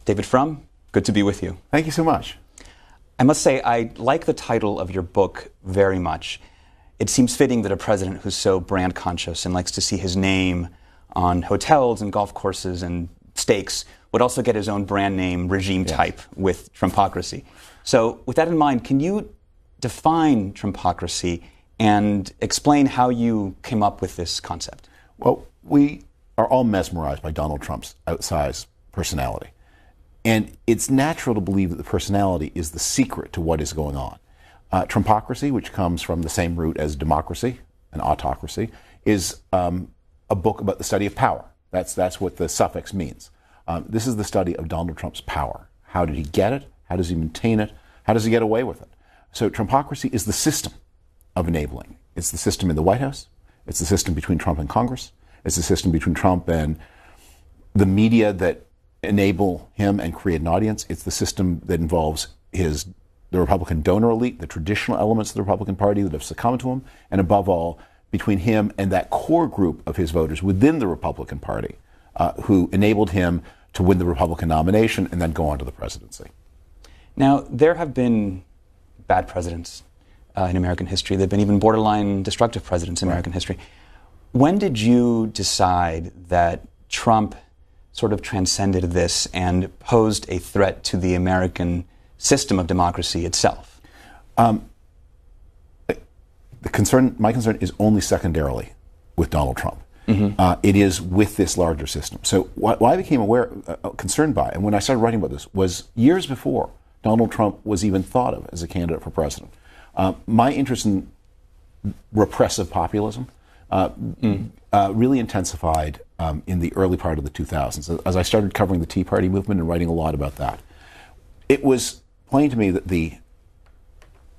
David Frum, good to be with you. Thank you so much. I must say, I like the title of your book very much. It seems fitting that a president who's so brand conscious and likes to see his name on hotels and golf courses and steaks would also get his own brand name regime type with Trumpocracy. So with that in mind, can you define Trumpocracy and explain how you came up with this concept? Well, we are all mesmerized by Donald Trump's outsized personality. And it's natural to believe that the personality is the secret to what is going on. Trumpocracy, which comes from the same root as democracy and autocracy, is a book about the study of power. That's what the suffix means. This is the study of Donald Trump's power. How did he get it? How does he maintain it? How does he get away with it? So Trumpocracy is the system of enabling. It's the system in the White House. It's the system between Trump and Congress. It's the system between Trump and the media that enable him and create an audience. It's the system that involves the Republican donor elite, the traditional elements of the Republican Party that have succumbed to him, and above all, between him and that core group of his voters within the Republican Party who enabled him to win the Republican nomination and then go on to the presidency. Now, there have been bad presidents in American history. There have been even borderline destructive presidents in American history. When did you decide that Trump sort of transcended this and posed a threat to the American system of democracy itself? My concern is only secondarily with Donald Trump. It is with this larger system. So what I became concerned by, and when I started writing about this, was years before Donald Trump was even thought of as a candidate for president. My interest in repressive populism really intensified in the early part of the 2000s, as I started covering the Tea Party movement and writing a lot about that. It was plain to me that the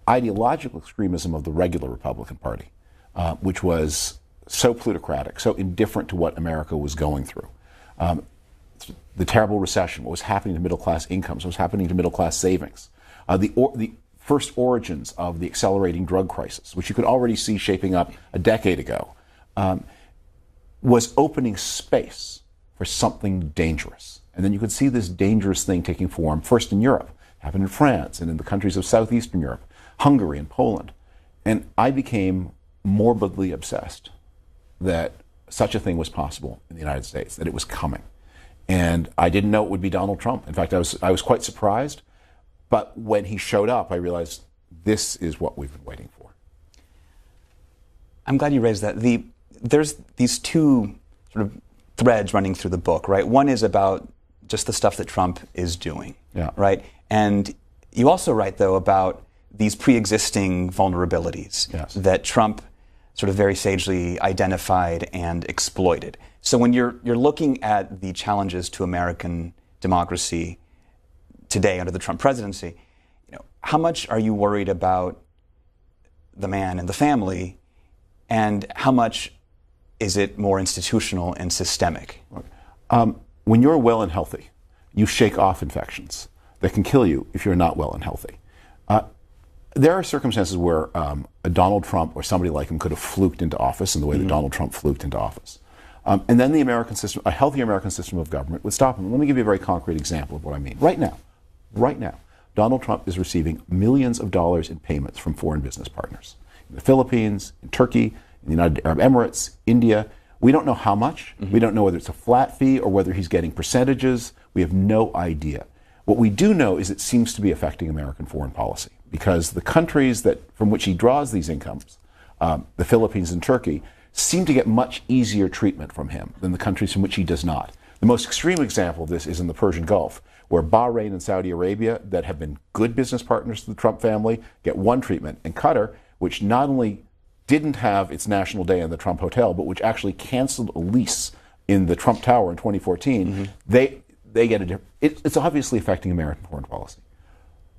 ideological extremism of the regular Republican Party, which was so plutocratic, so indifferent to what America was going through, the terrible recession, what was happening to middle-class incomes, what was happening to middle-class savings, the first origins of the accelerating drug crisis, which you could already see shaping up a decade ago, was opening space for something dangerous. And then you could see this dangerous thing taking form, first in Europe, happened in France and in the countries of southeastern Europe, Hungary and Poland. And I became morbidly obsessed that such a thing was possible in the United States, that it was coming. And I didn't know it would be Donald Trump. In fact, I was quite surprised. But when he showed up, I realized this is what we've been waiting for. I'm glad you raised that. There's these two sort of threads running through the book, right? One is about just the stuff that Trump is doing, right? And you also write, though, about these pre-existing vulnerabilities that Trump sort of very sagely identified and exploited. So when you're looking at the challenges to American democracy today under the Trump presidency, how much are you worried about the man and the family, and how much is it more institutional and systemic? When you're well and healthy, you shake off infections that can kill you if you're not well and healthy. There are circumstances where a Donald Trump or somebody like him could have fluked into office in the way that Donald Trump fluked into office. And then the American system, a healthy American system of government, would stop him. Let me give you a very concrete example of what I mean. Right now, Donald Trump is receiving millions of dollars in payments from foreign business partners. In the Philippines, in Turkey, in the United Arab Emirates, India. We don't know how much. We don't know whether it's a flat fee or whether he's getting percentages. We have no idea. What we do know is it seems to be affecting American foreign policy, because the countries from which he draws these incomes, the Philippines and Turkey, seem to get much easier treatment from him than the countries from which he does not. The most extreme example of this is in the Persian Gulf, where Bahrain and Saudi Arabia, that have been good business partners to the Trump family, get one treatment. And Qatar, which not only didn't have its National Day in the Trump Hotel, but which actually canceled a lease in the Trump Tower in 2014, they get a different. It's obviously affecting American foreign policy.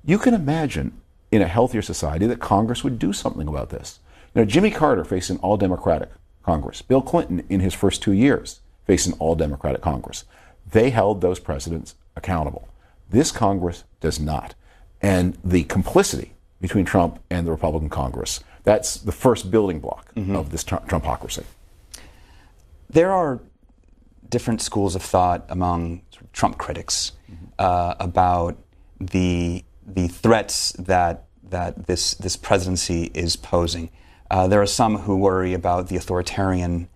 You can imagine in a healthier society that Congress would do something about this. Jimmy Carter faced an all-Democratic Congress. Bill Clinton, in his first 2 years, faced an all-Democratic Congress. They held those presidents accountable. This Congress does not. And the complicity between Trump and the Republican Congress, that's the first building block of this Trumpocracy. There are different schools of thought among Trump critics. about the threats that this presidency is posing. There are some who worry about the authoritarian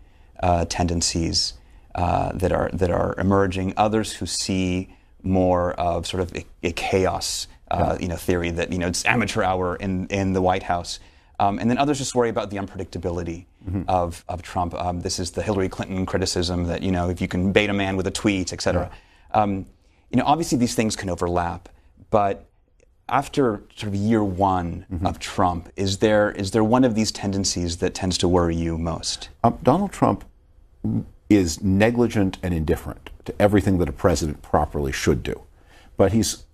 tendencies that are emerging. Others who see more of sort of a chaos, theory that it's amateur hour in the White House. And then others just worry about the unpredictability of Trump. This is the Hillary Clinton criticism that, if you can bait a man with a tweet, et cetera. Obviously these things can overlap, but after sort of year one of Trump, is there one of these tendencies that tends to worry you most? Donald Trump is negligent and indifferent to everything that a president properly should do. But he's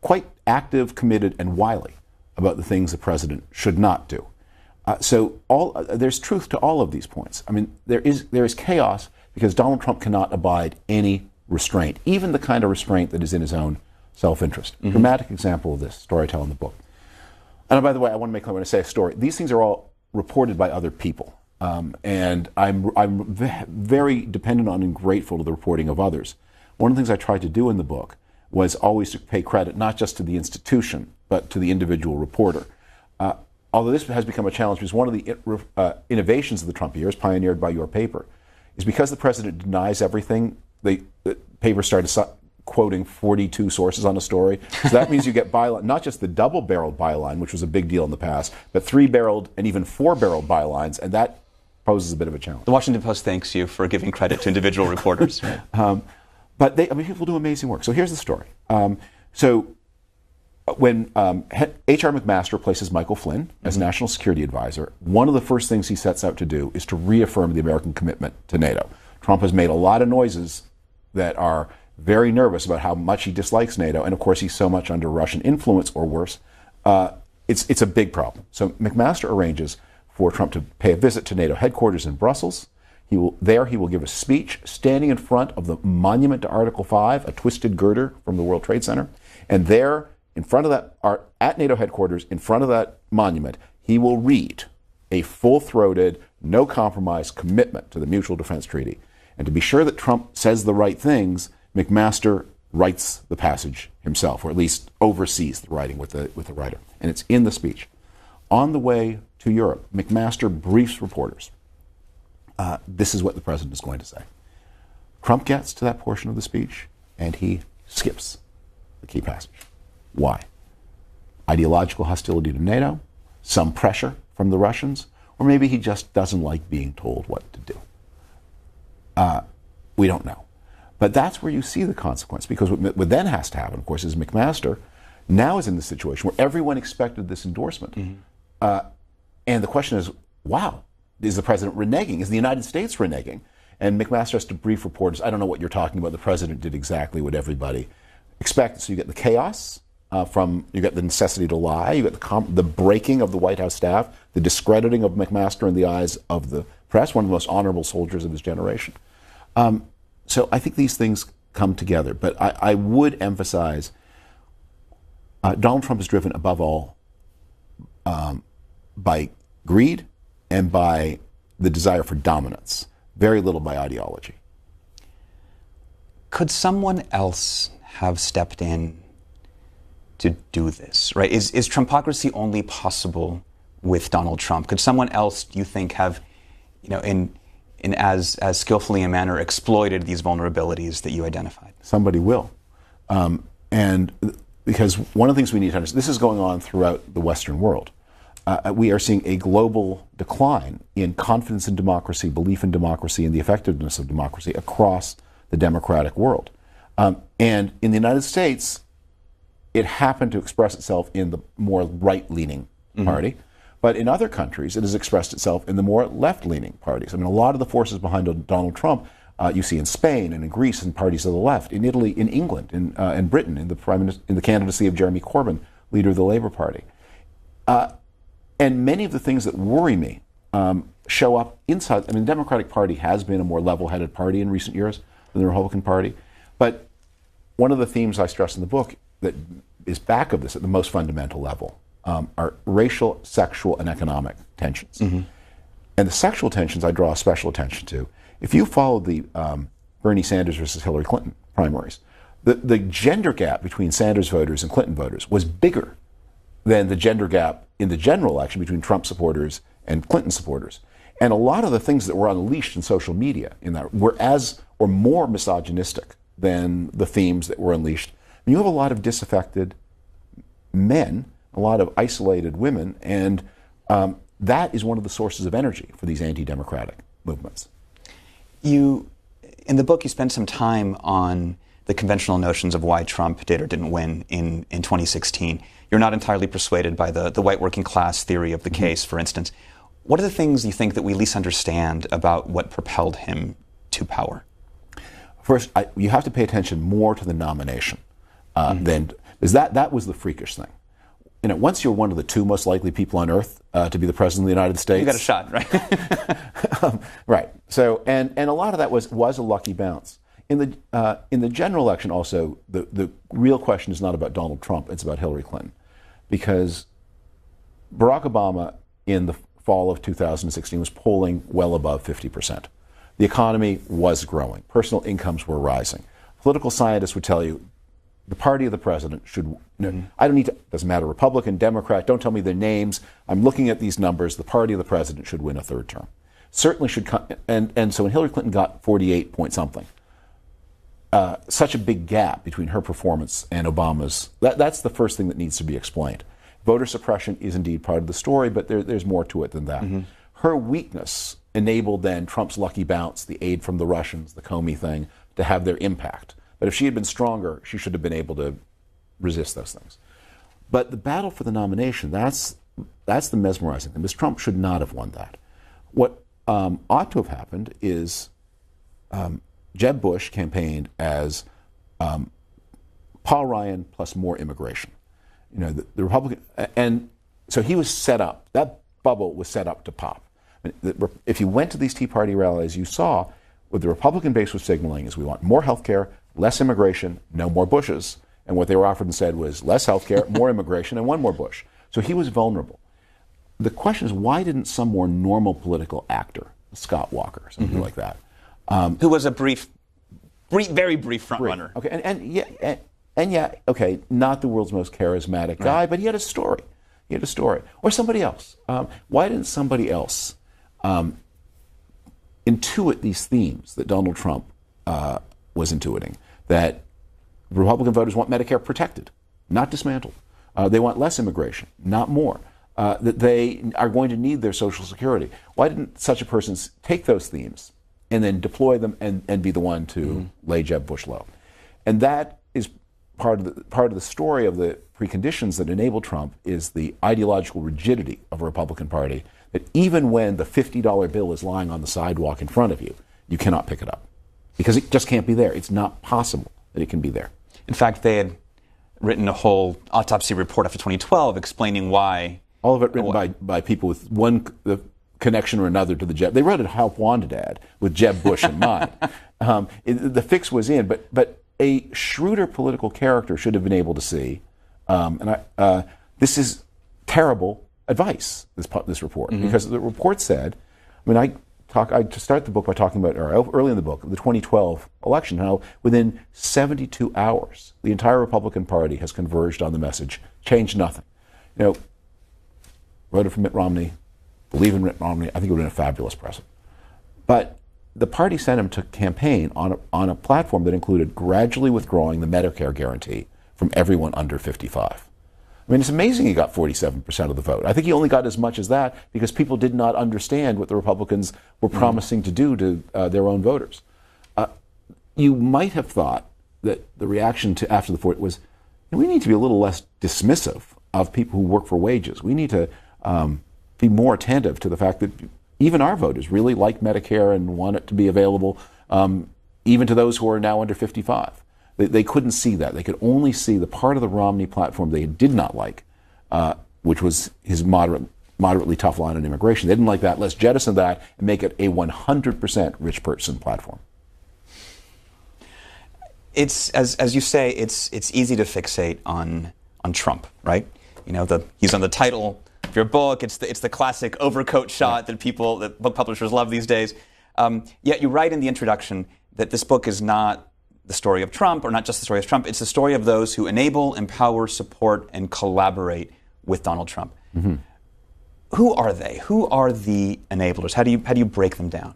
quite active, committed, and wily about the things the president should not do. So there's truth to all of these points. I mean, there is chaos because Donald Trump cannot abide any restraint, even the kind of restraint that is in his own self-interest. Dramatic example of this, story I tell in the book. And by the way, I want to make clear when I say a story, these things are all reported by other people. And I'm very dependent on and grateful to the reporting of others. One of the things I tried to do in the book was always to pay credit not just to the institution, but to the individual reporter. Although this has become a challenge because one of the innovations of the Trump years, pioneered by your paper, is because the president denies everything, the paper started quoting 42 sources on a story. So that means you get byline, not just the double-barreled byline, which was a big deal in the past, but three-barreled and even four-barreled bylines, and that poses a bit of a challenge. The Washington Post thanks you for giving credit to individual reporters. But people do amazing work. So here's the story. When H.R. McMaster replaces Michael Flynn as National Security Advisor, one of the first things he sets out to do is to reaffirm the American commitment to NATO. Trump has made a lot of noises that are very nervous about how much he dislikes NATO, and of course he's so much under Russian influence or worse. It's a big problem. So McMaster arranges for Trump to pay a visit to NATO headquarters in Brussels. He will give a speech standing in front of the monument to Article 5, a twisted girder from the World Trade Center. And there, in front of that, at NATO headquarters, in front of that monument, he will read a full-throated, no-compromise commitment to the Mutual Defense Treaty. And to be sure that Trump says the right things, McMaster writes the passage himself, or at least oversees the writing with the writer. And it's in the speech. On the way to Europe, McMaster briefs reporters. This is what the president is going to say. Trump gets to that portion of the speech, and he skips the key passage. Why? Ideological hostility to NATO, some pressure from the Russians, or maybe he just doesn't like being told what to do. We don't know. But that's where you see the consequence, because what then has to happen, of course, is McMaster now is in the situation where everyone expected this endorsement. And the question is, wow, is the president reneging? Is the United States reneging? And McMaster has to brief reporters, I don't know what you're talking about. The president did exactly what everybody expected. So you get the chaos, you get the necessity to lie, you get the breaking of the White House staff, the discrediting of McMaster in the eyes of the press, one of the most honorable soldiers of his generation. So I think these things come together. But I would emphasize Donald Trump is driven above all by greed and by the desire for dominance, very little by ideology. Could someone else have stepped in to do this, right? Is Trumpocracy only possible with Donald Trump? Could someone else, do you think, have, in as skillfully a manner exploited these vulnerabilities that you identified? Somebody will. And because one of the things we need to understand, this is going on throughout the Western world. We are seeing a global decline in confidence in democracy, belief in democracy, and the effectiveness of democracy across the democratic world. And in the United States, it happened to express itself in the more right-leaning party. But in other countries, it has expressed itself in the more left-leaning parties. I mean, a lot of the forces behind Donald Trump you see in Spain and in Greece and parties of the left, in Italy, in England, in Britain, in the candidacy of Jeremy Corbyn, leader of the Labour Party. And many of the things that worry me show up inside. I mean, the Democratic Party has been a more level-headed party in recent years than the Republican Party. But one of the themes I stress in the book that is back of this at the most fundamental level are racial, sexual, and economic tensions. And the sexual tensions I draw special attention to. If you follow the Bernie Sanders versus Hillary Clinton primaries, The gender gap between Sanders voters and Clinton voters was bigger than the gender gap in the general election between Trump supporters and Clinton supporters. And a lot of the things that were unleashed in social media in that were as or more misogynistic than the themes that were unleashed. And you have a lot of disaffected men, a lot of isolated women, and that is one of the sources of energy for these anti-democratic movements. In the book, you spend some time on the conventional notions of why Trump did or didn't win in 2016. You're not entirely persuaded by the white working class theory of the case, for instance. What are the things you think that we least understand about what propelled him to power? First, you have to pay attention more to the nomination than, because that was the freakish thing. You know, once you're one of the two most likely people on earth to be the president of the United States, you got a shot, right? Right. So, and a lot of that was a lucky bounce. In the general election, also, the real question is not about Donald Trump; it's about Hillary Clinton, because Barack Obama in the fall of 2016 was polling well above 50%. The economy was growing. Personal incomes were rising. Political scientists would tell you the party of the president should, I don't need to, doesn't matter, Republican, Democrat, don't tell me their names. I'm looking at these numbers. The party of the president should win a third term. Certainly should, and so when Hillary Clinton got 48 point something, such a big gap between her performance and Obama's, that's the first thing that needs to be explained. Voter suppression is indeed part of the story, but there's more to it than that. Her weakness enabled then Trump's lucky bounce, the aid from the Russians, the Comey thing, to have their impact. But if she had been stronger, she should have been able to resist those things. But the battle for the nomination, that's the mesmerizing thing, because Trump should not have won that. What ought to have happened is Jeb Bush campaigned as Paul Ryan plus more immigration. You know, the Republican, and so he was set up, that bubble was set up to pop. I mean, if you went to these Tea Party rallies, you saw what the Republican base was signaling is we want more health care, less immigration, no more Bushes. And what they were offered and said was less health care, more immigration, and one more Bush. So he was vulnerable. The question is, why didn't some more normal political actor, Scott Walker, something like that, who was a very brief front runner. Okay, and yeah, okay, not the world's most charismatic guy, but he had a story. Or somebody else. Why didn't somebody else intuit these themes that Donald Trump was intuiting? That Republican voters want Medicare protected, not dismantled. They want less immigration, not more. That they are going to need their Social Security. Why didn't such a person take those themes and then deploy them and be the one to lay Jeb Bush low? And that is part of the story of the preconditions that enable Trump is the ideological rigidity of a Republican Party, that even when the $50 bill is lying on the sidewalk in front of you, you cannot pick it up. Because it just can't be there. It's not possible that it can be there. In fact, they had written a whole autopsy report after 2012 explaining why. All of it written by people with one connection or another to the Jeb. They wrote a help wanted ad with Jeb Bush in mind. The fix was in, but a shrewder political character should have been able to see, this is terrible advice, this report, because the report said, I start the book by talking about, or early in the book, the 2012 election, how within 72 hours, the entire Republican Party has converged on the message, change nothing. You know, voted for Mitt Romney, believe in Mitt Romney, I think it would have been a fabulous president. But the party sent him to campaign on a platform that included gradually withdrawing the Medicare guarantee from everyone under 55. I mean, it's amazing he got 47% of the vote. I think he only got as much as that because people did not understand what the Republicans were promising to do to their own voters. You might have thought that the reaction to after the vote was, we need to be a little less dismissive of people who work for wages. We need to be more attentive to the fact that even our voters really like Medicare and want it to be available even to those who are now under 55. They couldn't see that. They could only see the part of the Romney platform they did not like, which was his moderately tough line on immigration. They didn't like that. Let's jettison that and make it a 100% rich person platform. It's, as you say, it's easy to fixate on Trump, right? You know, he's on the title of your book. It's the classic overcoat shot that book publishers love these days. Yet you write in the introduction that this book is not the story of Trump, or not just the story of Trump. It's the story of those who enable, empower, support, and collaborate with Donald Trump. Mm-hmm. Who are they? Who are the enablers? How do you break them down?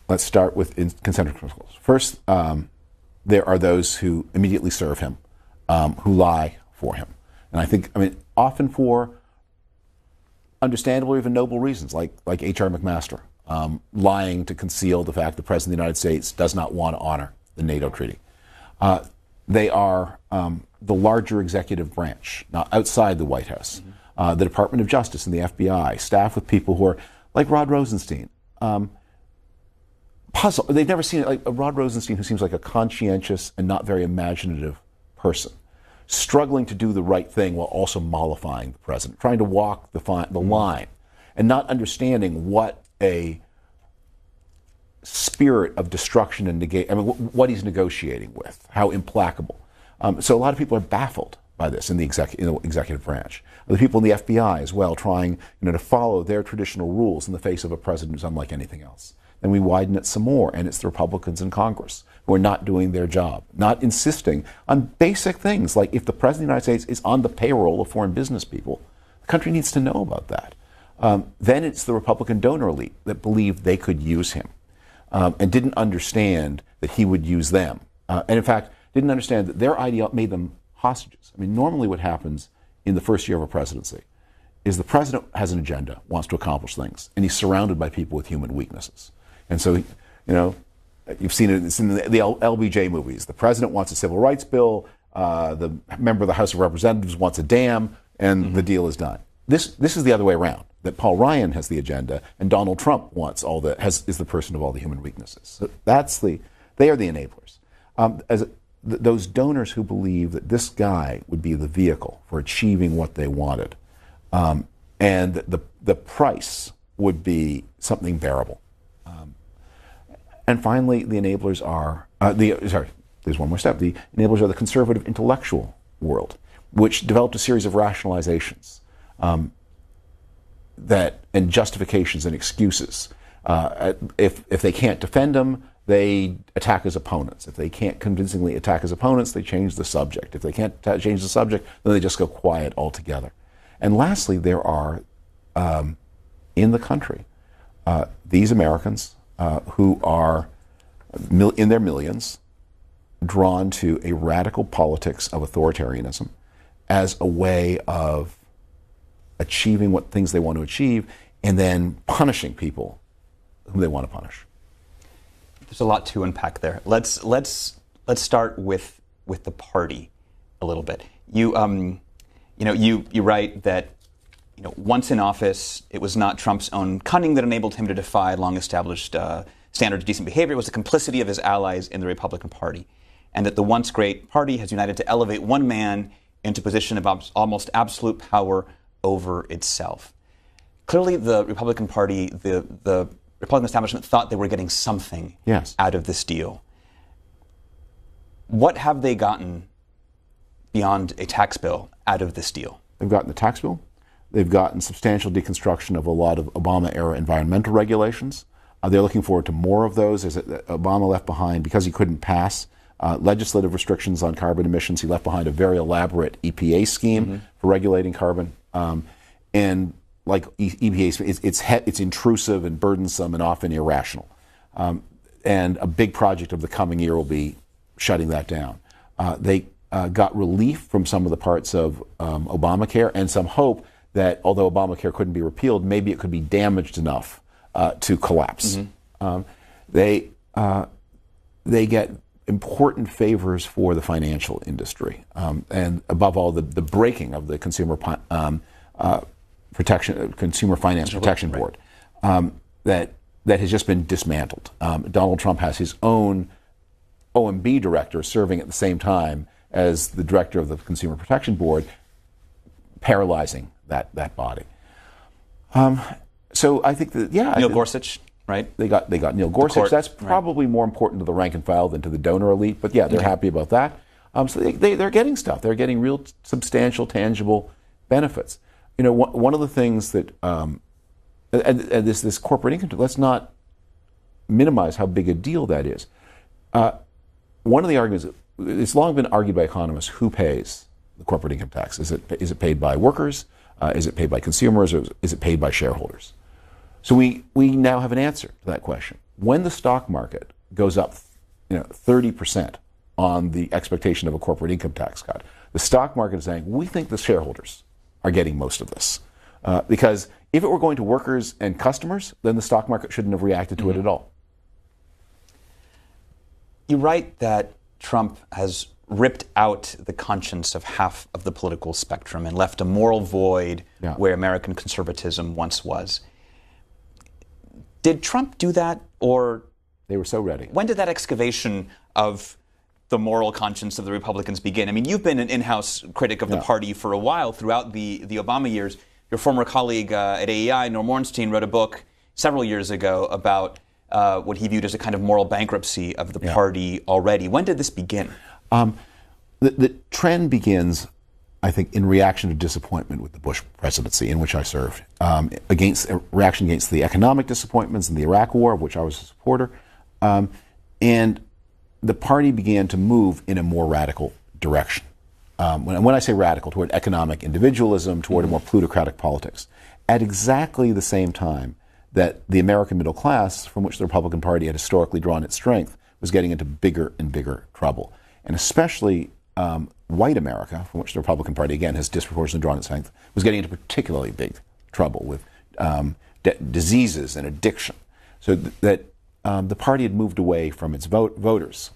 Let's start with concentric circles. First, there are those who immediately serve him, who lie for him. And I think, often for understandable or even noble reasons, like H.R. McMaster, lying to conceal the fact the President of the United States does not want to honor the NATO treaty. They are the larger executive branch, not outside the White House, the Department of Justice and the FBI, staffed with people who are like Rod Rosenstein. Puzzle. They've never seen it, like a Rod Rosenstein who seems like a conscientious and not very imaginative person, struggling to do the right thing while also mollifying the president, trying to walk the line, and not understanding what a spirit of destruction and what he's negotiating with, how implacable. So a lot of people are baffled by this in the executive branch. The people in the FBI as well, trying to follow their traditional rules in the face of a president who's unlike anything else. Then we widen it some more, and it's the Republicans in Congress who are not doing their job, not insisting on basic things like if the President of the United States is on the payroll of foreign business people, the country needs to know about that. Then it's the Republican donor elite that believed they could use him and didn't understand that he would use them. And in fact, didn't understand that their ideology made them hostages. Normally what happens in the first year of a presidency is the president has an agenda, wants to accomplish things, and he's surrounded by people with human weaknesses. And so, you've seen it, it's in the LBJ movies. The president wants a civil rights bill, the member of the House of Representatives wants a dam, and the deal is done. This is the other way around, that Paul Ryan has the agenda, and Donald Trump is the person of all the human weaknesses. So they are the enablers. Those donors who believe that this guy would be the vehicle for achieving what they wanted, and the price would be something bearable. And finally, the enablers are, there's one more step. The enablers are the conservative intellectual world, which developed a series of rationalizations and justifications and excuses. If they can't defend them, they attack his opponents. If they can't convincingly attack his opponents, they change the subject. If they can't change the subject, then they just go quiet altogether. And lastly, there are, in the country, these Americans who are, in their millions, drawn to a radical politics of authoritarianism as a way of achieving what things they want to achieve and then punishing people whom they want to punish. There's a lot to unpack there. Let's start with the party a little bit. You write that once in office, it was not Trump's own cunning that enabled him to defy long-established standards of decent behavior. It was the complicity of his allies in the Republican Party, and that the once great party has united to elevate one man into a position of almost absolute power over itself. Clearly, the Republican Party, the Republican establishment thought they were getting something out of this deal. What have they gotten beyond a tax bill out of this deal? They've gotten the tax bill. They've gotten substantial deconstruction of a lot of Obama-era environmental regulations. They're looking forward to more of those. Obama left behind, because he couldn't pass legislative restrictions on carbon emissions, he left behind a very elaborate EPA scheme for regulating carbon. And like EPA, it's intrusive and burdensome and often irrational. And a big project of the coming year will be shutting that down. They got relief from some of the parts of Obamacare and some hope that although Obamacare couldn't be repealed, maybe it could be damaged enough to collapse. They get important favors for the financial industry, and above all, the breaking of the Consumer Finance Protection Board that has just been dismantled. Donald Trump has his own OMB director serving at the same time as the director of the Consumer Protection Board, paralyzing that body. So I think that Neil Gorsuch, right? They got Neil Gorsuch. That's probably more important to the rank and file than to the donor elite. But yeah, they're happy about that. So they're getting stuff. They're getting real, substantial, tangible benefits. One of the things that and this corporate income, let's not minimize how big a deal that is. one of the arguments, it's long been argued by economists, who pays the corporate income tax? Is it paid by workers? Is it paid by consumers? Or is it paid by shareholders? So we now have an answer to that question. When the stock market goes up 30% on the expectation of a corporate income tax cut, the stock market is saying, we think the shareholders are getting most of this. Because if it were going to workers and customers, then the stock market shouldn't have reacted to it at all. You write that Trump has ripped out the conscience of half of the political spectrum and left a moral void where American conservatism once was. Did Trump do that, or... They were so ready. When did that excavation of the moral conscience of the Republicans begin? I mean, you've been an in-house critic of the party for a while throughout the Obama years. Your former colleague at AEI, Norm Ornstein, wrote a book several years ago about what he viewed as a kind of moral bankruptcy of the party already. When did this begin? The trend begins, I think, in reaction to disappointment with the Bush presidency in which I served, reaction against the economic disappointments in the Iraq War, of which I was a supporter, and the party began to move in a more radical direction. When I say radical, toward economic individualism, toward a more plutocratic politics, at exactly the same time that the American middle class, from which the Republican Party had historically drawn its strength, was getting into bigger and bigger trouble. And especially white America, from which the Republican Party, again, has disproportionately drawn its strength, was getting into particularly big trouble with diseases and addiction. So that the party had moved away from its voters.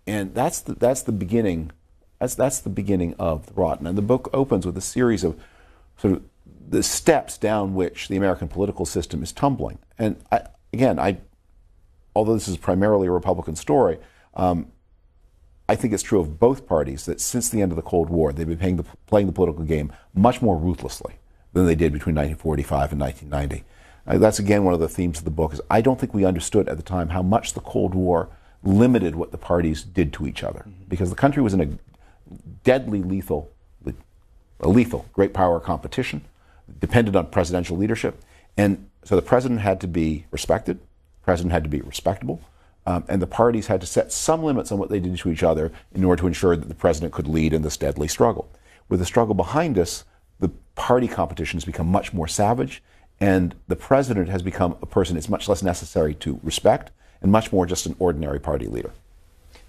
And that's the beginning. That's the beginning of the rotten. And the book opens with a series of sort of the steps down which the American political system is tumbling. And although this is primarily a Republican story, I think it's true of both parties that since the end of the Cold War, they've been playing the political game much more ruthlessly than they did between 1945 and 1990. That's again one of the themes of the book. Is I don't think we understood at the time how much the Cold War limited what the parties did to each other, because the country was in a deadly lethal great power competition, depended on presidential leadership, and so the president had to be respected, the president had to be respectable, and the parties had to set some limits on what they did to each other in order to ensure that the president could lead in this deadly struggle. With the struggle behind us, the party competition has become much more savage, and the president has become a person it's much less necessary to respect and much more just an ordinary party leader.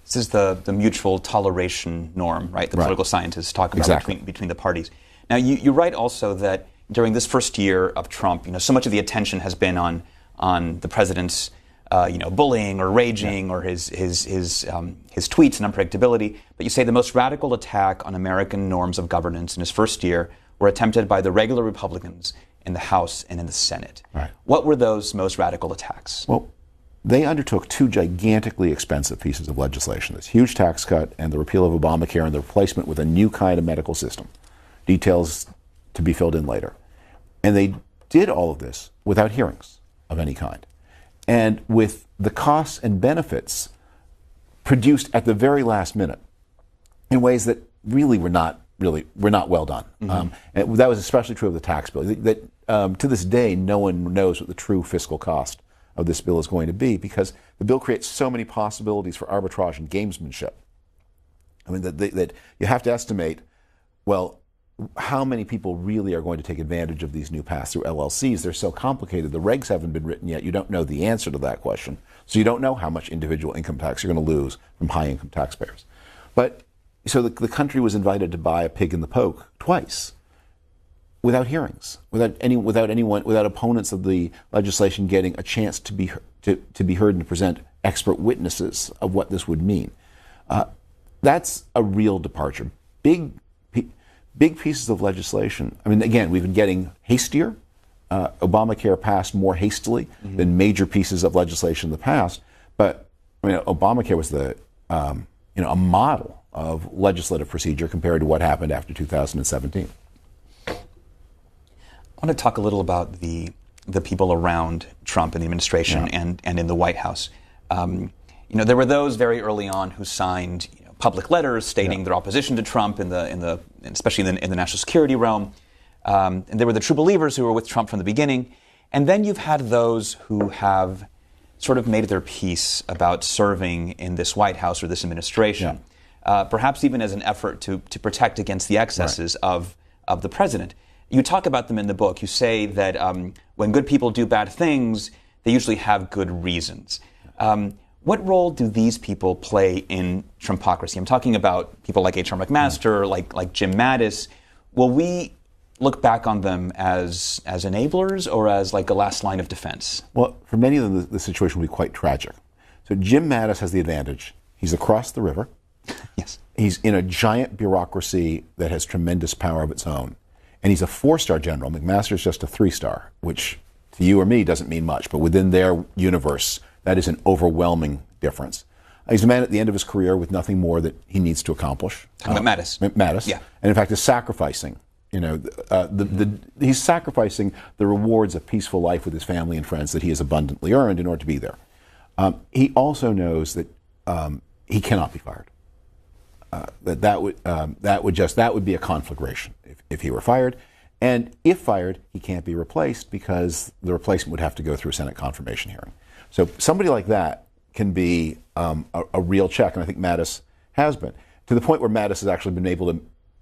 This is the mutual toleration norm, right? The political scientists talk about between the parties. Now, you write also that during this first year of Trump, so much of the attention has been on the president's, bullying or raging or his tweets and unpredictability. But you say the most radical attack on American norms of governance in his first year were attempted by the regular Republicans in the House and in the Senate. Right. What were those most radical attacks? Well, they undertook two gigantically expensive pieces of legislation, this huge tax cut and the repeal of Obamacare and the replacement with a new kind of medical system. Details to be filled in later. And they did all of this without hearings of any kind. And with the costs and benefits produced at the very last minute in ways that really were not well done. And that was especially true of the tax bill. To this day, no one knows what the true fiscal cost of this bill is going to be, because the bill creates so many possibilities for arbitrage and gamesmanship. I mean, that you have to estimate, well, how many people really are going to take advantage of these new pass-through LLCs? They're so complicated. The regs haven't been written yet. You don't know the answer to that question. So you don't know how much individual income tax you're going to lose from high-income taxpayers. But so the country was invited to buy a pig in the poke twice, without hearings, without opponents of the legislation getting a chance to be heard and to present expert witnesses of what this would mean. That's a real departure. Big pieces of legislation. I mean, again, we've been getting hastier. Obamacare passed more hastily than major pieces of legislation in the past. But I mean, Obamacare was a model of legislative procedure compared to what happened after 2017. I want to talk a little about the people around Trump and the administration and in the White House. There were those very early on who signed public letters stating their opposition to Trump especially in the national security realm. And there were the true believers who were with Trump from the beginning. And then you've had those who have sort of made their peace about serving in this White House or this administration, perhaps even as an effort to protect against the excesses of the president. You talk about them in the book. You say that when good people do bad things, they usually have good reasons. What role do these people play in Trumpocracy? I'm talking about people like H.R. McMaster, like Jim Mattis. Will we look back on them as enablers or as like a last line of defense? Well, for many of them, the situation will be quite tragic. So Jim Mattis has the advantage. He's across the river. Yes. He's in a giant bureaucracy that has tremendous power of its own. And he's a 4-star general. McMaster's just a 3-star, which to you or me doesn't mean much. But within their universe, that is an overwhelming difference. He's a man at the end of his career with nothing more that he needs to accomplish. Talking about Mattis. Mattis. Yeah. And in fact is sacrificing. He's sacrificing the rewards of peaceful life with his family and friends that he has abundantly earned in order to be there. He also knows that he cannot be fired. That would be a conflagration if he were fired. And if fired, he can't be replaced because the replacement would have to go through a Senate confirmation hearing. So somebody like that can be a real check, and I think Mattis has been, to the point where Mattis has actually been able to,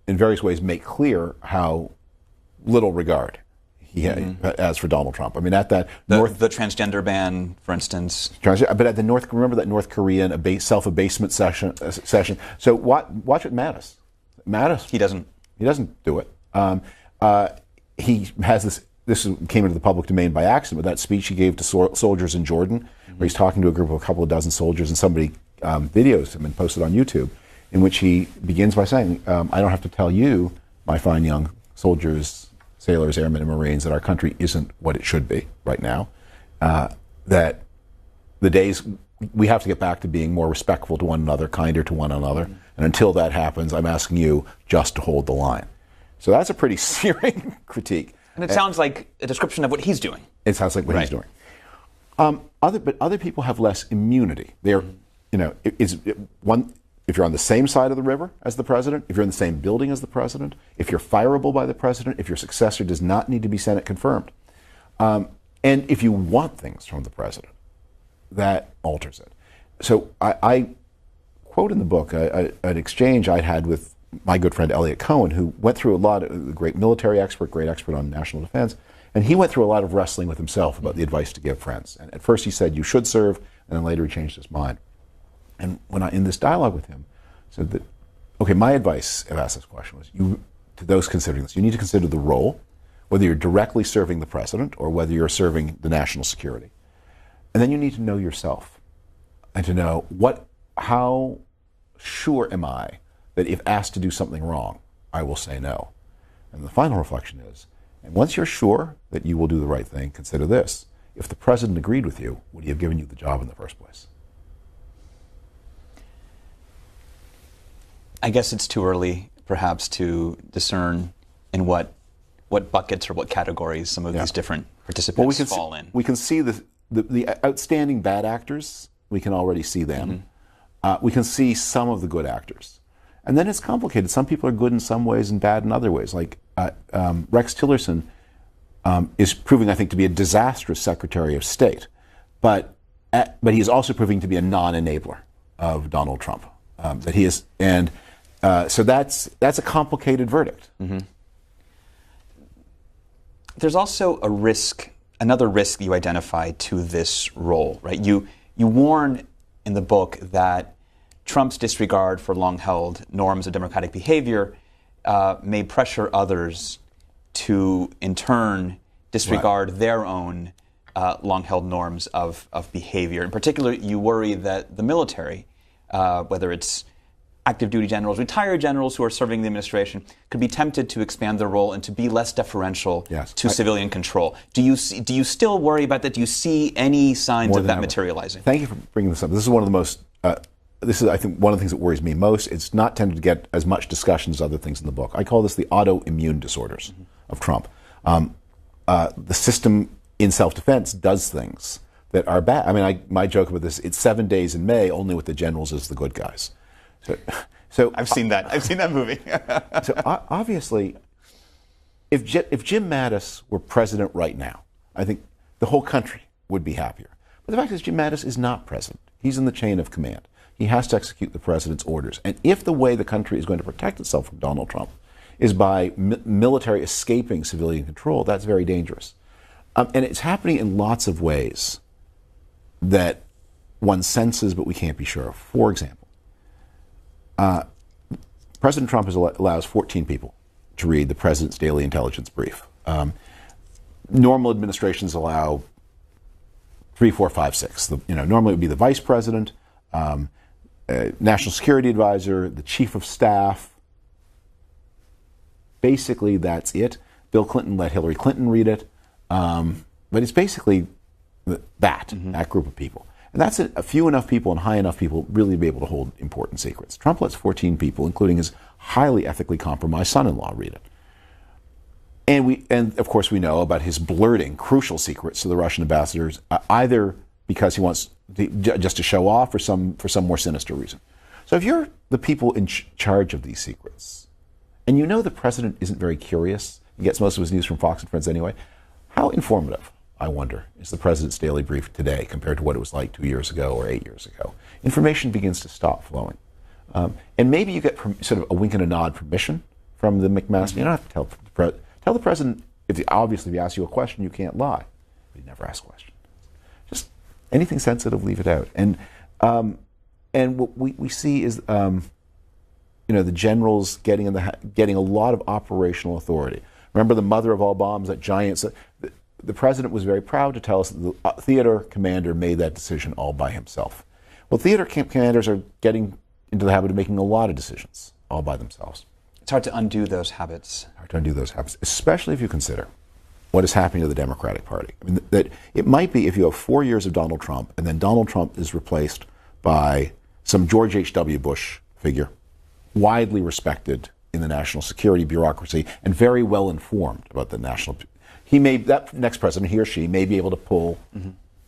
in various ways, make clear how little regard he has for Donald Trump. I mean, at that the transgender ban, for instance. But at the remember that North Korean self-abasement session. So watch what Mattis. He doesn't do it. He has this. This came into the public domain by accident with that speech he gave to soldiers in Jordan, where he's talking to a group of a couple of dozen soldiers, and somebody videos him and posted on YouTube, in which he begins by saying, I don't have to tell you, my fine young soldiers, sailors, airmen, and Marines, that our country isn't what it should be right now, that the days, we have to get back to being more respectful to one another, kinder to one another, and until that happens, I'm asking you just to hold the line. So that's a pretty searing critique. And it sounds like a description of what he's doing. It sounds like what he's doing. But other people have less immunity. They're, if you're on the same side of the river as the president, if you're in the same building as the president, if you're fireable by the president, if your successor does not need to be Senate confirmed, and if you want things from the president, that alters it. So I quote in the book an exchange I had with my good friend Elliot Cohen, who went through a great military expert, great expert on national defense, and he went through a lot of wrestling with himself about the advice to give friends. And at first he said, you should serve, and then later he changed his mind. And when in this dialogue with him, said that, okay, my advice, if asked this question, was to those considering this, you need to consider the role, whether you're directly serving the president or whether you're serving the national security. And then you need to know yourself and to know how sure am I that if asked to do something wrong, I will say no. And the final reflection is, and once you're sure that you will do the right thing, consider this. If the president agreed with you, would he have given you the job in the first place? I guess it's too early, perhaps, to discern in what buckets or what categories some of these different participants fall in. We can see the outstanding bad actors. We can already see them. We can see some of the good actors. And then it's complicated. Some people are good in some ways and bad in other ways. Like Rex Tillerson is proving, I think, to be a disastrous Secretary of State, but he is also proving to be a non-enabler of Donald Trump. That he is, and so that's a complicated verdict. There's also another risk you identify to this role, right? You warn in the book that Trump's disregard for long-held norms of democratic behavior may pressure others to, in turn, disregard their own long-held norms of behavior. In particular, you worry that the military, whether it's active duty generals, retired generals who are serving the administration, could be tempted to expand their role and to be less deferential to civilian control. Do you still worry about that? Do you see any signs of that materializing? Thank you for bringing this up. This is one of the most. This is, I think, one of the things that worries me most. It's not tended to get as much discussion as other things in the book. I call this the autoimmune disorders of Trump. The system in self-defense does things that are bad. I mean, my joke about this, it's 7 days in May, only with the generals as the good guys. So I've seen that. I've seen that movie. So obviously, if Jim Mattis were president right now, I think the whole country would be happier. But the fact is, Jim Mattis is not president. He's in the chain of command. He has to execute the president's orders. And if the way the country is going to protect itself from Donald Trump is by military escaping civilian control, that's very dangerous. And it's happening in lots of ways that one senses, but we can't be sure of. For example, President Trump allows 14 people to read the president's daily intelligence brief. Normal administrations allow 3, 4, 5, 6. Normally it would be the vice president, national security advisor, the chief of staff. Basically, that's it. Bill Clinton let Hillary Clinton read it. But it's basically that group of people. And that's a few enough people and high enough people really to be able to hold important secrets. Trump lets 14 people, including his highly ethically compromised son-in-law, read it. And of course we know about his blurting crucial secrets to the Russian ambassadors, either because he wants just to show off or for some more sinister reason. So if you're the people in charge of these secrets, and you know the president isn't very curious, he gets most of his news from Fox and Friends anyway, how informative, I wonder, is the president's daily brief today compared to what it was like 2 years ago or 8 years ago? Information begins to stop flowing. And maybe you get sort of a wink and a nod permission from the McMaster. You don't have to tell the president, if he asks you a question, you can't lie. But he never asks questions. Just anything sensitive, leave it out. And what we see is, the generals getting a lot of operational authority. Remember the mother of all bombs, that giant. The president was very proud to tell us that the theater commander made that decision all by himself. Well, theater commanders are getting into the habit of making a lot of decisions all by themselves. It's hard to undo those habits. Especially if you consider what is happening to the Democratic Party. I mean, that it might be if you have 4 years of Donald Trump, and then Donald Trump is replaced by some George H.W. Bush figure, widely respected in the national security bureaucracy and very well informed about the national. That next president, he or she, may be able to pull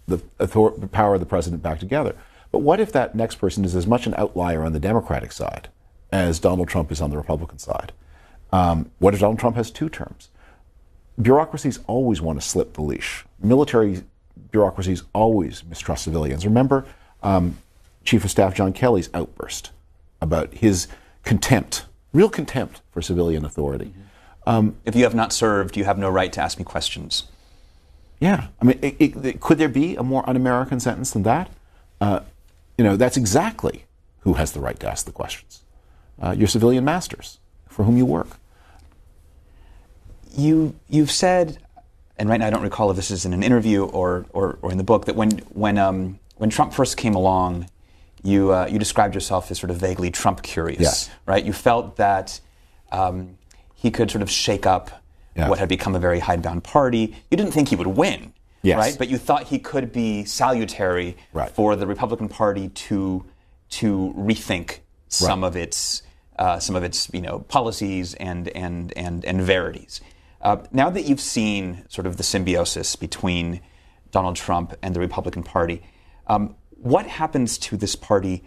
the power of the president back together. But what if that next person is as much an outlier on the Democratic side as Donald Trump is on the Republican side? What if Donald Trump has 2 terms? Bureaucracies always want to slip the leash. Military bureaucracies always mistrust civilians. Remember Chief of Staff John Kelly's outburst about his real contempt for civilian authority. If you have not served, you have no right to ask me questions. Yeah. I mean, could there be a more un-American sentence than that? That's exactly who has the right to ask the questions. Your civilian masters for whom you work. You've said, and right now I don't recall if this is in an interview or in the book, that when Trump first came along, you described yourself as sort of vaguely Trump curious, yes. Right? You felt that he could sort of shake up what had become a very hidebound party. You didn't think he would win, yes. Right? But you thought he could be salutary for the Republican Party to rethink some of its policies and verities. Now that you've seen sort of the symbiosis between Donald Trump and the Republican Party, what happens to this party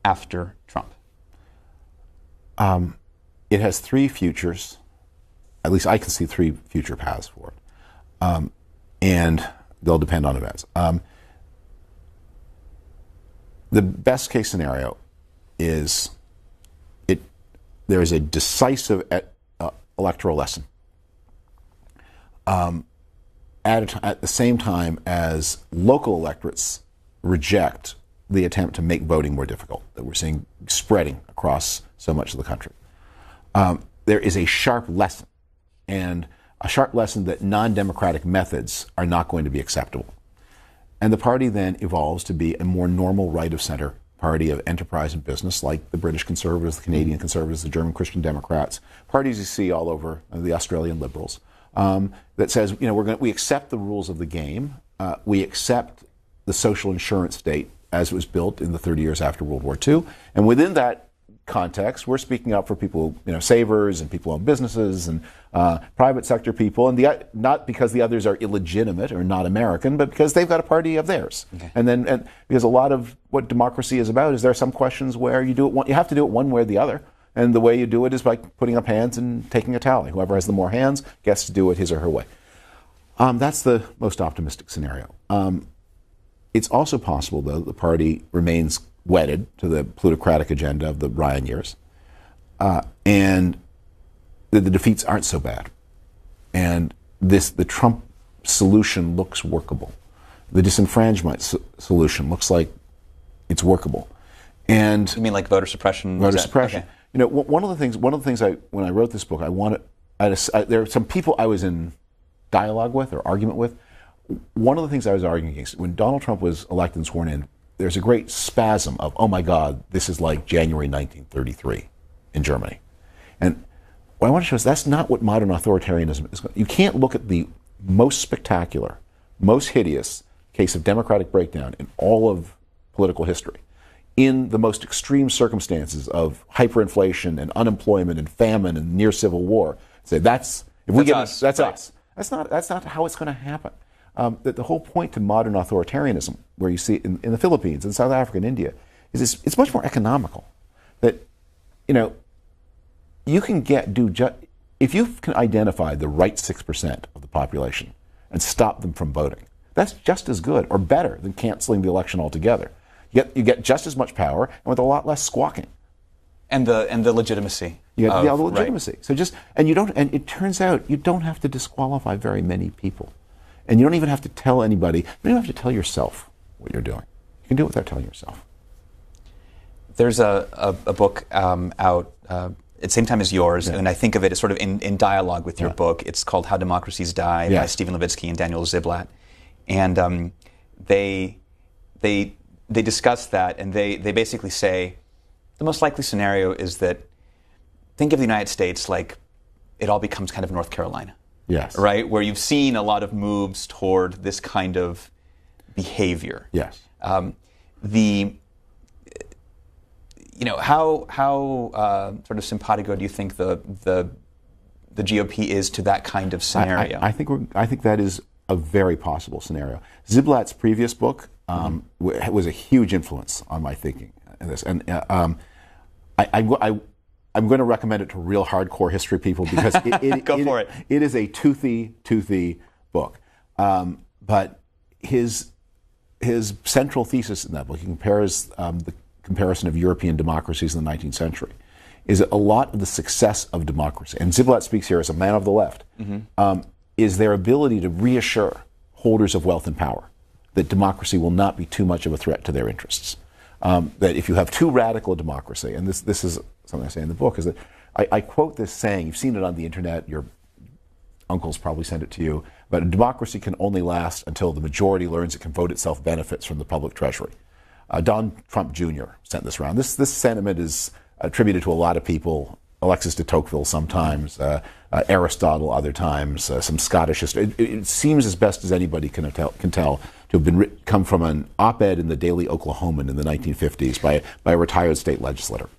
after Trump? It has 3 futures. At least I can see 3 future paths for it. And they'll depend on events. The best case scenario is there is a decisive electoral lesson at the same time as local electorates reject the attempt to make voting more difficult that we're seeing spreading across so much of the country. There is a sharp lesson, and a sharp lesson that non-democratic methods are not going to be acceptable. And the party then evolves to be a more normal right-of-center party of enterprise and business, like the British Conservatives, the Canadian Conservatives, the German Christian Democrats, parties you see all over, the Australian Liberals, that says, we accept the rules of the game, we accept the social insurance state as it was built in the 30 years after World War II, and within that context, we're speaking up for people, savers and people who own businesses and private sector people, and not because the others are illegitimate or not American, but because they've got a party of theirs. Okay. And because a lot of what democracy is about is there are some questions where you have to do it one way or the other, and the way you do it is by putting up hands and taking a tally. Whoever has the more hands gets to do it his or her way. That's the most optimistic scenario. It's also possible, though, the party remains wedded to the plutocratic agenda of the Ryan years, and that the defeats aren't so bad. And the Trump solution looks workable. The disenfranchisement solution looks like it's workable. And you mean like voter suppression? Voter suppression. Okay. You know, one of the things when I wrote this book, there are some people I was in dialogue with or argument with. One of the things I was arguing against, when Donald Trump was elected and sworn in, there's a great spasm of, oh my God, this is like January 1933 in Germany. And what I want to show is that's not what modern authoritarianism is. You can't look at the most spectacular, most hideous case of democratic breakdown in all of political history, in the most extreme circumstances of hyperinflation and unemployment and famine and near civil war. Say that's us. That's not how it's going to happen. The whole point to modern authoritarianism, where you see it in the Philippines, in South Africa, and India, is it's much more economical. That, you know, you can if you can identify the right 6% of the population and stop them from voting, that's just as good or better than canceling the election altogether. You get just as much power and with a lot less squawking. And the legitimacy. The legitimacy. Right. And it turns out you don't have to disqualify very many people. And you don't even have to tell anybody, you don't even have to tell yourself what you're doing. You can do it without telling yourself. There's a book out at the same time as yours, and I think of it as sort of in dialogue with your book. It's called How Democracies Die by Stephen Levitsky and Daniel Ziblatt. And they discuss that, and they basically say the most likely scenario is that, think of the United States like it all becomes kind of North Carolina. Yes. Right? Where you've seen a lot of moves toward this kind of behavior. Yes. How sort of simpatico do you think the GOP is to that kind of scenario? I think that is a very possible scenario. Ziblatt's previous book was a huge influence on my thinking in this, and I'm going to recommend it to real hardcore history people because it is a toothy book. But his central thesis in that book, he compares the comparison of European democracies in the 19th century, is that a lot of the success of democracy, and Ziblatt speaks here as a man of the left, is their ability to reassure holders of wealth and power that democracy will not be too much of a threat to their interests. That if you have too radical a democracy, and this is something I say in the book, is that I quote this saying, you've seen it on the internet, your uncles probably sent it to you, but a democracy can only last until the majority learns it can vote itself benefits from the public treasury. Don Trump Jr. sent this around. This sentiment is attributed to a lot of people, Alexis de Tocqueville sometimes, Aristotle other times, some Scottish history. It seems as best as anybody can tell to have come from an op-ed in the Daily Oklahoman in the 1950s by a retired state legislator.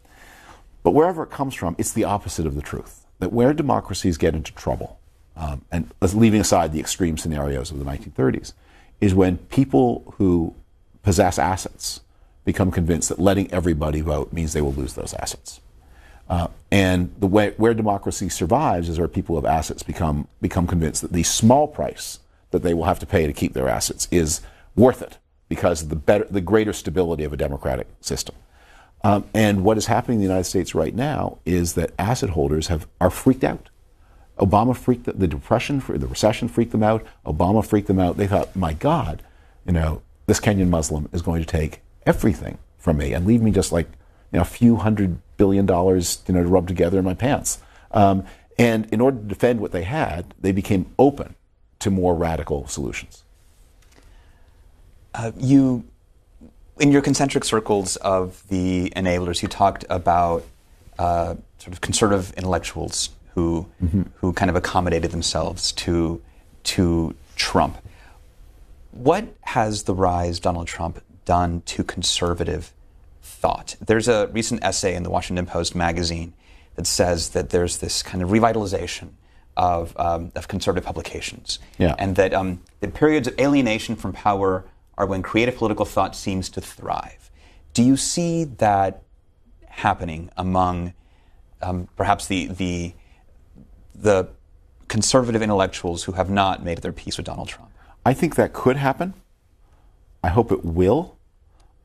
But wherever it comes from, it's the opposite of the truth. That where democracies get into trouble, and leaving aside the extreme scenarios of the 1930s, is when people who possess assets become convinced that letting everybody vote means they will lose those assets. And the way where democracy survives is where people of assets become convinced that the small price that they will have to pay to keep their assets is worth it because of the greater stability of a democratic system. And what is happening in the United States right now is that asset holders are freaked out. Obama freaked the Depression, the recession freaked them out. Obama freaked them out. They thought, my God, this Kenyan Muslim is going to take everything from me and leave me just like a few $100 billion to rub together in my pants. And in order to defend what they had, they became open to more radical solutions. In your concentric circles of the enablers, you talked about sort of conservative intellectuals who kind of accommodated themselves to Trump. What has the rise of Donald Trump done to conservative thought? There's a recent essay in the Washington Post magazine that says that there's this kind of revitalization of conservative publications, and that the periods of alienation from power are when creative political thought seems to thrive. Do you see that happening among perhaps the conservative intellectuals who have not made their peace with Donald Trump? I think that could happen. I hope it will.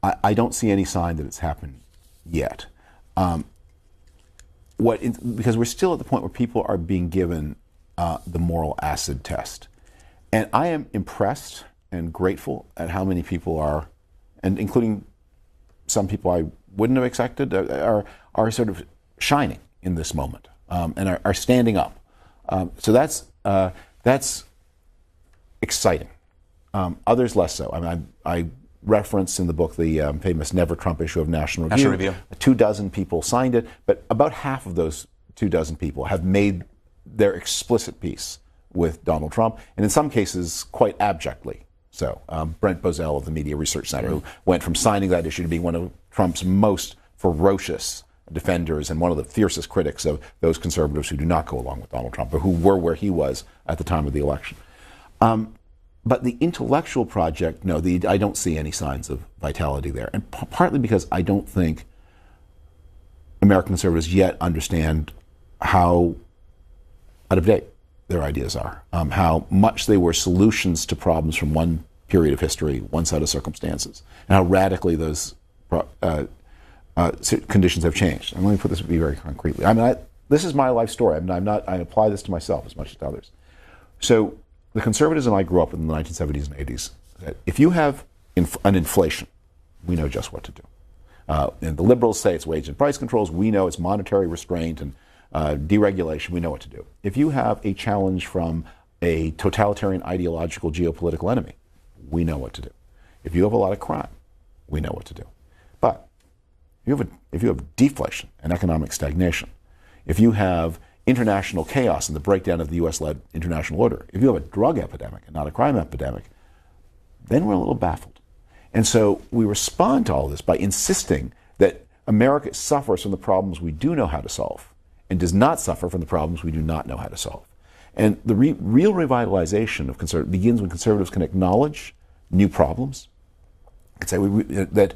I don't see any sign that it's happened yet. Because we're still at the point where people are being given the moral acid test. And I am impressed and grateful at how many people are, and including some people I wouldn't have expected, are sort of shining in this moment and are standing up. So that's exciting. Others less so. I mean, I reference in the book the famous Never Trump issue of National Review. 24 people signed it, but about half of those 24 people have made their explicit peace with Donald Trump, and in some cases quite abjectly so. Brent Bozell of the Media Research Center, who went from signing that issue to being one of Trump's most ferocious defenders and one of the fiercest critics of those conservatives who do not go along with Donald Trump, or who were where he was at the time of the election. But the intellectual project, no, I don't see any signs of vitality there. And partly because I don't think American conservatives yet understand how out of date their ideas are, how much they were solutions to problems from one period of history, one set of circumstances, and how radically those conditions have changed. And let me put this very concretely. I mean, this is my life story. I apply this to myself as much as to others. So the conservatism I grew up in the 1970s and 80s, that if you have an inflation, we know just what to do. And the liberals say it's wage and price controls. We know it's monetary restraint and deregulation. We know what to do. If you have a challenge from a totalitarian ideological geopolitical enemy, we know what to do. If you have a lot of crime, we know what to do. But if you have deflation and economic stagnation, if you have international chaos and the breakdown of the U.S.-led international order, if you have a drug epidemic and not a crime epidemic, then we're a little baffled. And so we respond to all this by insisting that America suffers from the problems we do know how to solve and does not suffer from the problems we do not know how to solve. And the real revitalization of conservatives begins when conservatives can acknowledge new problems, can say that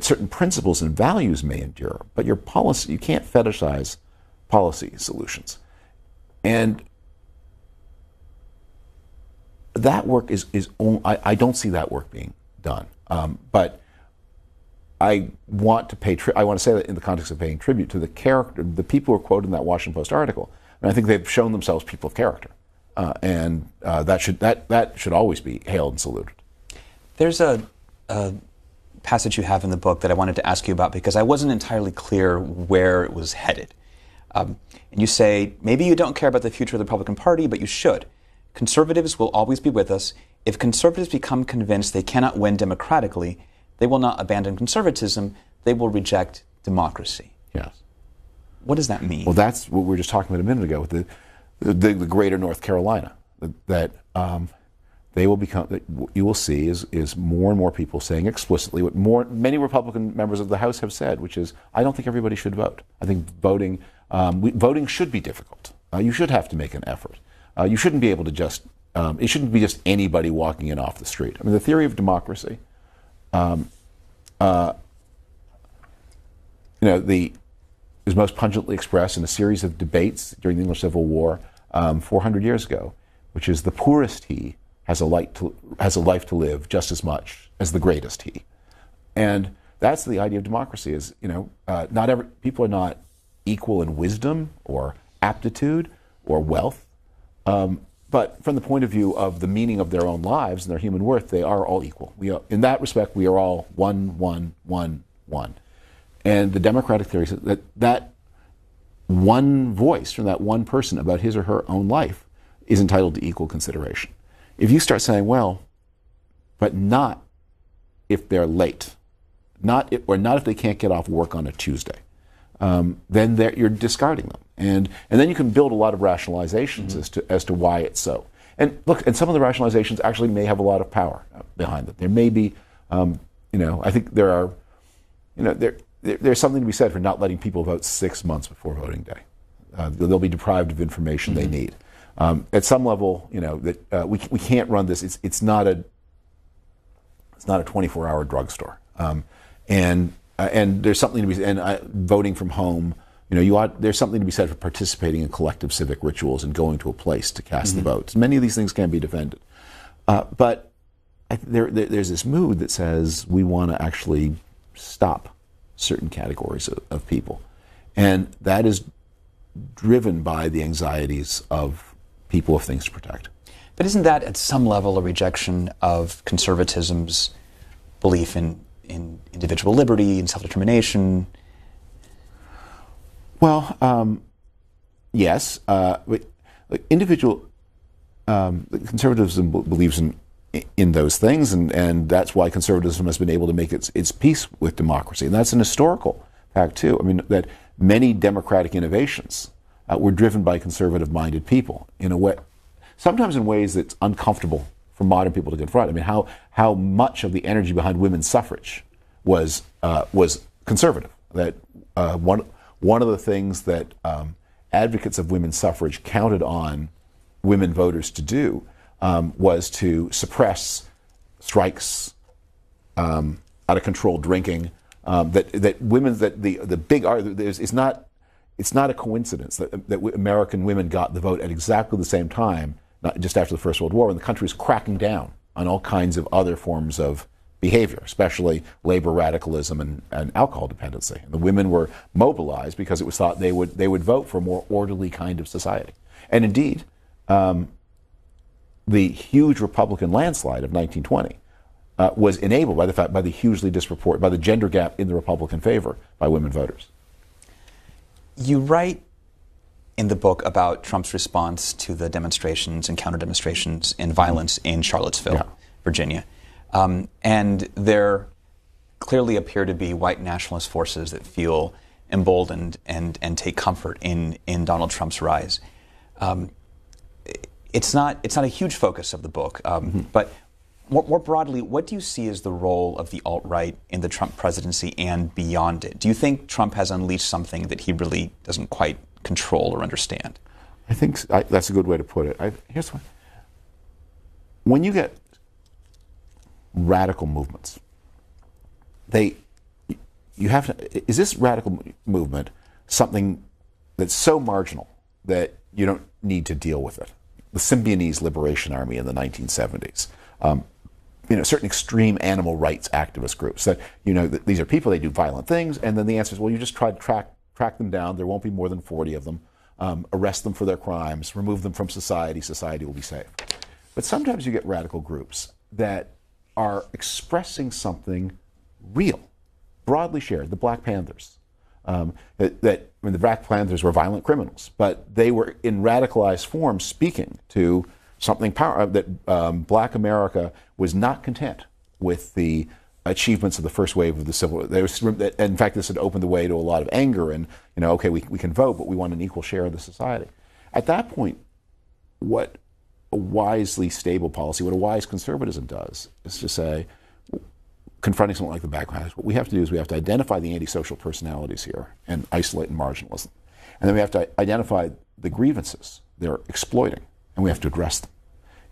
certain principles and values may endure, but your policy, you can't fetishize policy solutions. And that work is I don't see that work being done. But I want to say that in the context of paying tribute to the people who are quoted in that Washington Post article. And I think they've shown themselves people of character. And that should always be hailed and saluted. There's a passage you have in the book that I wanted to ask you about because I wasn't entirely clear where it was headed. And you say, maybe you don't care about the future of the Republican Party, but you should. Conservatives will always be with us. If conservatives become convinced they cannot win democratically, they will not abandon conservatism. They will reject democracy. Yes. What does that mean? Well, that's what we were just talking about a minute ago with the greater North Carolina. That they will become. What you will see is more and more people saying explicitly what many Republican members of the House have said, which is, I don't think everybody should vote. I think voting should be difficult. You should have to make an effort. You shouldn't be able to just. It shouldn't be just anybody walking in off the street. I mean, the theory of democracy. Is most pungently expressed in a series of debates during the English Civil War 400 years ago, which is the poorest he has a life to live just as much as the greatest he, and that's the idea of democracy. Is people are not equal in wisdom or aptitude or wealth, but from the point of view of the meaning of their own lives and their human worth, they are all equal. In that respect, we are all one. And the democratic theory says that one voice from that one person about his or her own life is entitled to equal consideration. If you start saying, well, but not if they're late, not if they can't get off work on a Tuesday, then you're discarding them. And then you can build a lot of rationalizations as to why it's so. And look, and some of the rationalizations actually may have a lot of power behind them. There may be, I think there are, there's something to be said for not letting people vote 6 months before voting day. They'll be deprived of information they need. At some level, we can't run this. It's not a 24-hour drugstore. And there's something to be, and voting from home. There's something to be said for participating in collective civic rituals and going to a place to cast the votes. Many of these things can be defended, but there's this mood that says we want to actually stop certain categories of people. And that is driven by the anxieties of people with things to protect. But isn't that at some level a rejection of conservatism's belief in individual liberty and self-determination? Well, yes. Individual conservatism believes in those things, and that's why conservatism has been able to make its peace with democracy. And that's an historical fact, too. I mean, that many democratic innovations were driven by conservative-minded people in a way, sometimes in ways that's uncomfortable for modern people to confront. I mean, how much of the energy behind women's suffrage was conservative. That one of the things that advocates of women's suffrage counted on women voters to do was to suppress strikes, out of control drinking. It's not a coincidence that American women got the vote at exactly the same time, not just after the First World War, when the country was cracking down on all kinds of other forms of behavior, especially labor radicalism and alcohol dependency. And the women were mobilized because it was thought they would vote for a more orderly kind of society. And indeed, the huge Republican landslide of 1920 was enabled by the gender gap in the Republican favor by women voters. You write in the book about Trump's response to the demonstrations and counter-demonstrations and violence in Charlottesville, Virginia. And there clearly appear to be white nationalist forces that feel emboldened and take comfort in Donald Trump's rise. It's not a huge focus of the book, but more broadly, what do you see as the role of the alt-right in the Trump presidency and beyond it? Do you think Trump has unleashed something that he really doesn't quite control or understand? I think that's a good way to put it. Here's one. When you get radical movements, you have to, is this radical movement something that's so marginal that you don't need to deal with it? The Symbionese Liberation Army in the 1970s. Certain extreme animal rights activist groups that, these are people, they do violent things, and then the answer is, well, you just try to track them down, there won't be more than 40 of them, arrest them for their crimes, remove them from society will be safe. But sometimes you get radical groups that are expressing something real, broadly shared, the Black Panthers. The Black Panthers were violent criminals, but they were in radicalized form speaking to something that Black America was not content with the achievements of the first wave of the Civil War. In fact, this had opened the way to a lot of anger and, okay, we can vote, but we want an equal share of the society. At that point, what a wisely stable policy, what a wise conservatism does, is to say, confronting something like the Black Panthers, what we have to do is we have to identify the antisocial personalities here and isolate and marginalize them. And then we have to identify the grievances they're exploiting, and we have to address them.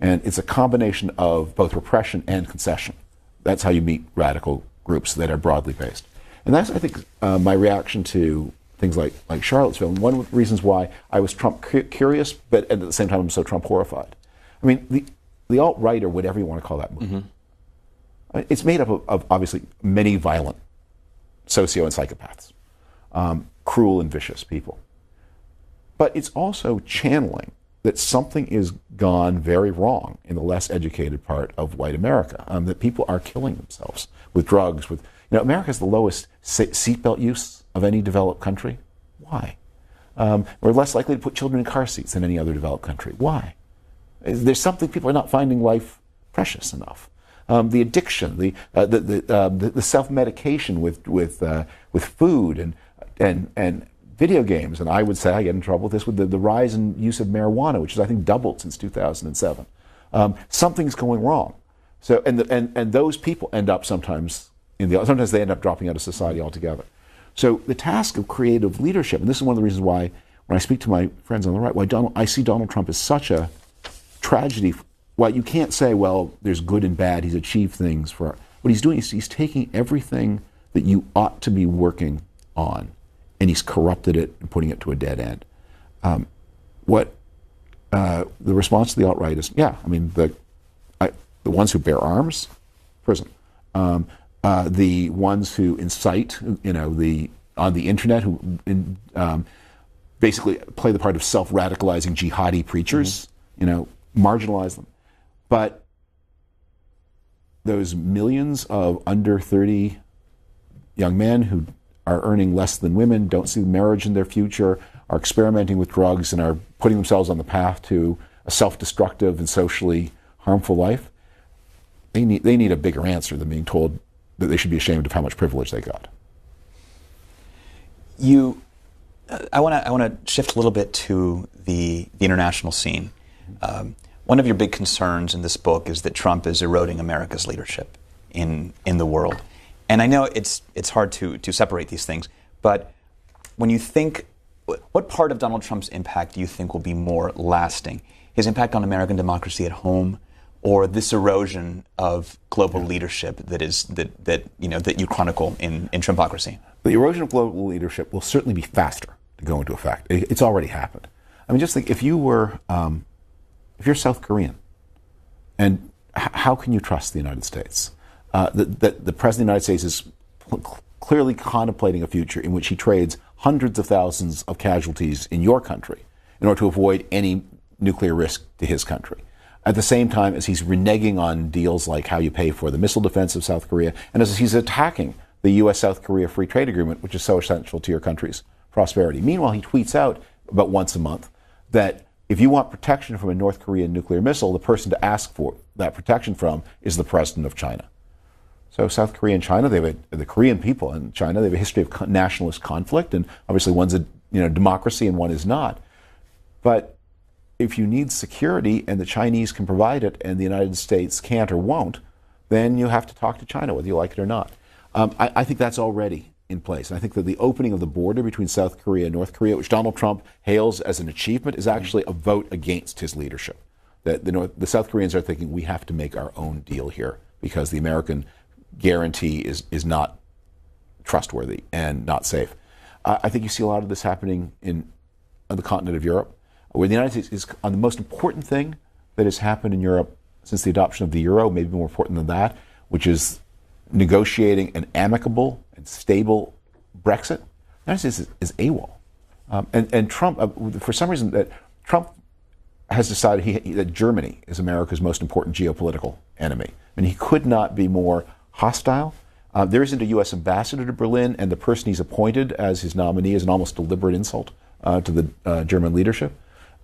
And it's a combination of both repression and concession. That's how you meet radical groups that are broadly based. And that's, I think, my reaction to things like Charlottesville. And one of the reasons why I was Trump curious, but at the same time I'm so Trump horrified. I mean, the alt-right, or whatever you want to call that movement, it's made up of obviously many violent socio and psychopaths, cruel and vicious people. But it's also channeling that something is gone very wrong in the less educated part of white America, that people are killing themselves with drugs. America has the lowest seatbelt use of any developed country. Why? We're less likely to put children in car seats than any other developed country. Why? There's something, people are not finding life precious enough. The addiction, the self-medication with food and video games, and I would say I get in trouble with this with the rise in use of marijuana, which has I think doubled since 2007. Something's going wrong. So and those people end up sometimes they end up dropping out of society altogether. So the task of creative leadership, and this is one of the reasons why when I speak to my friends on the right, I see Donald Trump as such a tragedy. Well, you can't say, well, there's good and bad. He's achieved things for. What he's doing is he's taking everything that you ought to be working on, and he's corrupted it and putting it to a dead end. The response to the alt-right is, The ones who bear arms, prison. The ones who incite, on the internet, who basically play the part of self-radicalizing jihadi preachers, marginalize them. But those millions of under 30 young men who are earning less than women, don't see marriage in their future, are experimenting with drugs, and are putting themselves on the path to a self-destructive and socially harmful life, they need a bigger answer than being told that they should be ashamed of how much privilege they got. I want to shift a little bit to the international scene. One of your big concerns in this book is that Trump is eroding America's leadership in the world. And I know it's hard to separate these things, but when you think, what part of Donald Trump's impact do you think will be more lasting? His impact on American democracy at home, or this erosion of global leadership that you chronicle in Trumpocracy? The erosion of global leadership will certainly be faster to go into effect. It's already happened. I mean, just think, if you're South Korean, and how can you trust the United States? The President of the United States is clearly contemplating a future in which he trades hundreds of thousands of casualties in your country in order to avoid any nuclear risk to his country. At the same time as he's reneging on deals like how you pay for the missile defense of South Korea, and as he's attacking the U.S.-South Korea free trade agreement, which is so essential to your country's prosperity. Meanwhile, he tweets out about once a month that if you want protection from a North Korean nuclear missile, the person to ask for that protection from is the president of China. So South Korea and China, the Korean people in China, they have a history of nationalist conflict, and obviously one's a democracy and one is not. But if you need security and the Chinese can provide it and the United States can't or won't, then you have to talk to China, whether you like it or not. I think that's already in place. And I think that the opening of the border between South Korea and North Korea, which Donald Trump hails as an achievement, is actually a vote against his leadership. The South Koreans are thinking, we have to make our own deal here because the American guarantee is not trustworthy and not safe. I think you see a lot of this happening on the continent of Europe, where the United States is on the most important thing that has happened in Europe since the adoption of the euro, maybe more important than that, which is negotiating an amicable and stable Brexit. The United States is AWOL. And Trump, for some reason, that Trump has decided that Germany is America's most important geopolitical enemy. And he could not be more hostile. There isn't a U.S. ambassador to Berlin, and the person he's appointed as his nominee is an almost deliberate insult to the German leadership.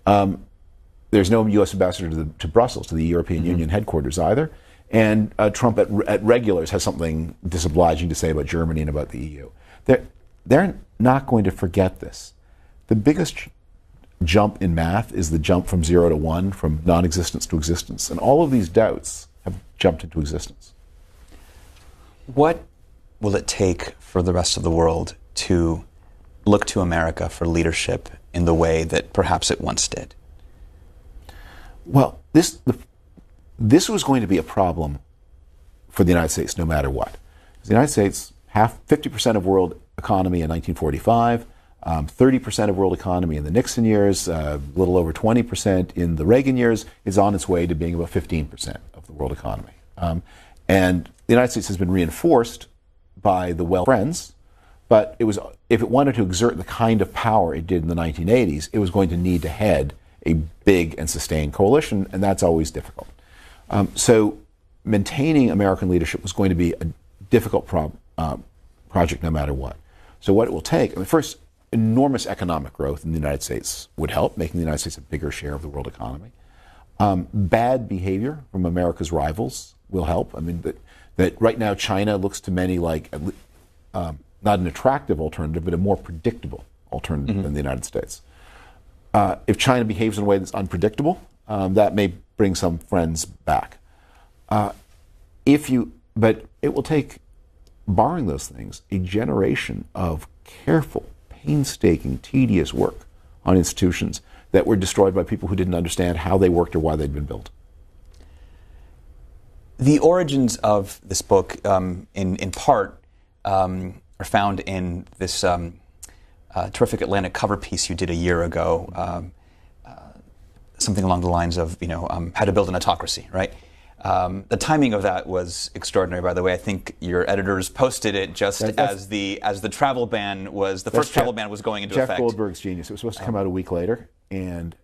There's no U.S. ambassador to Brussels, to the European Union headquarters either. And Trump at regulars has something disobliging to say about Germany and about the EU. They're not going to forget this. The biggest jump in math is the jump from 0 to 1, from non-existence to existence. And all of these doubts have jumped into existence. What will it take for the rest of the world to look to America for leadership in the way that perhaps it once did? Well, this was going to be a problem for the United States no matter what. The United States, 50% of world economy in 1945, 30% of world economy in the Nixon years, a little over 20% in the Reagan years, is on its way to being about 15% of the world economy. And the United States has been reinforced by the friends, but if it wanted to exert the kind of power it did in the 1980s, it was going to need to head a big and sustained coalition, and that's always difficult. So maintaining American leadership was going to be a difficult project no matter what. So what it will take, first, enormous economic growth in the United States would help, making the United States a bigger share of the world economy. Bad behavior from America's rivals will help. I mean, that right now China looks to many like not an attractive alternative, but a more predictable alternative than the United States. If China behaves in a way that's unpredictable, that may bring some friends back. But it will take, barring those things, a generation of careful, painstaking, tedious work on institutions that were destroyed by people who didn't understand how they worked or why they'd been built. The origins of this book, in part, are found in this terrific Atlantic cover piece you did a year ago, something along the lines of, how to build an autocracy, right? The timing of that was extraordinary, by the way. I think your editors posted it just as the travel ban was, the first travel ban was going into effect. Jeff Goldberg's genius. It was supposed to come out a week later, and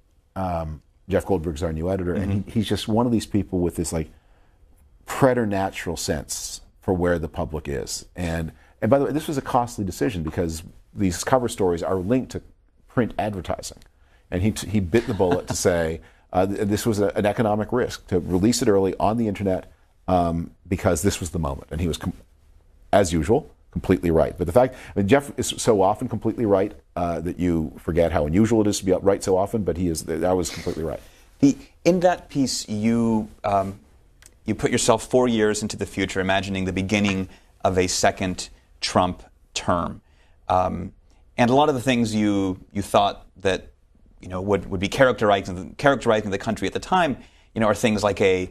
Jeff Goldberg's our new editor, and he's just one of these people with this like preternatural sense for where the public is. And by the way, this was a costly decision because these cover stories are linked to print advertising. And he bit the bullet to say this was an economic risk to release it early on the internet because this was the moment. And he was, as usual, completely right. But the fact, Jeff is so often completely right that you forget how unusual it is to be right so often, but that was completely right. In that piece, you put yourself 4 years into the future, imagining the beginning of a second Trump term. And a lot of the things you thought that would be characterizing the country at the time, are things like a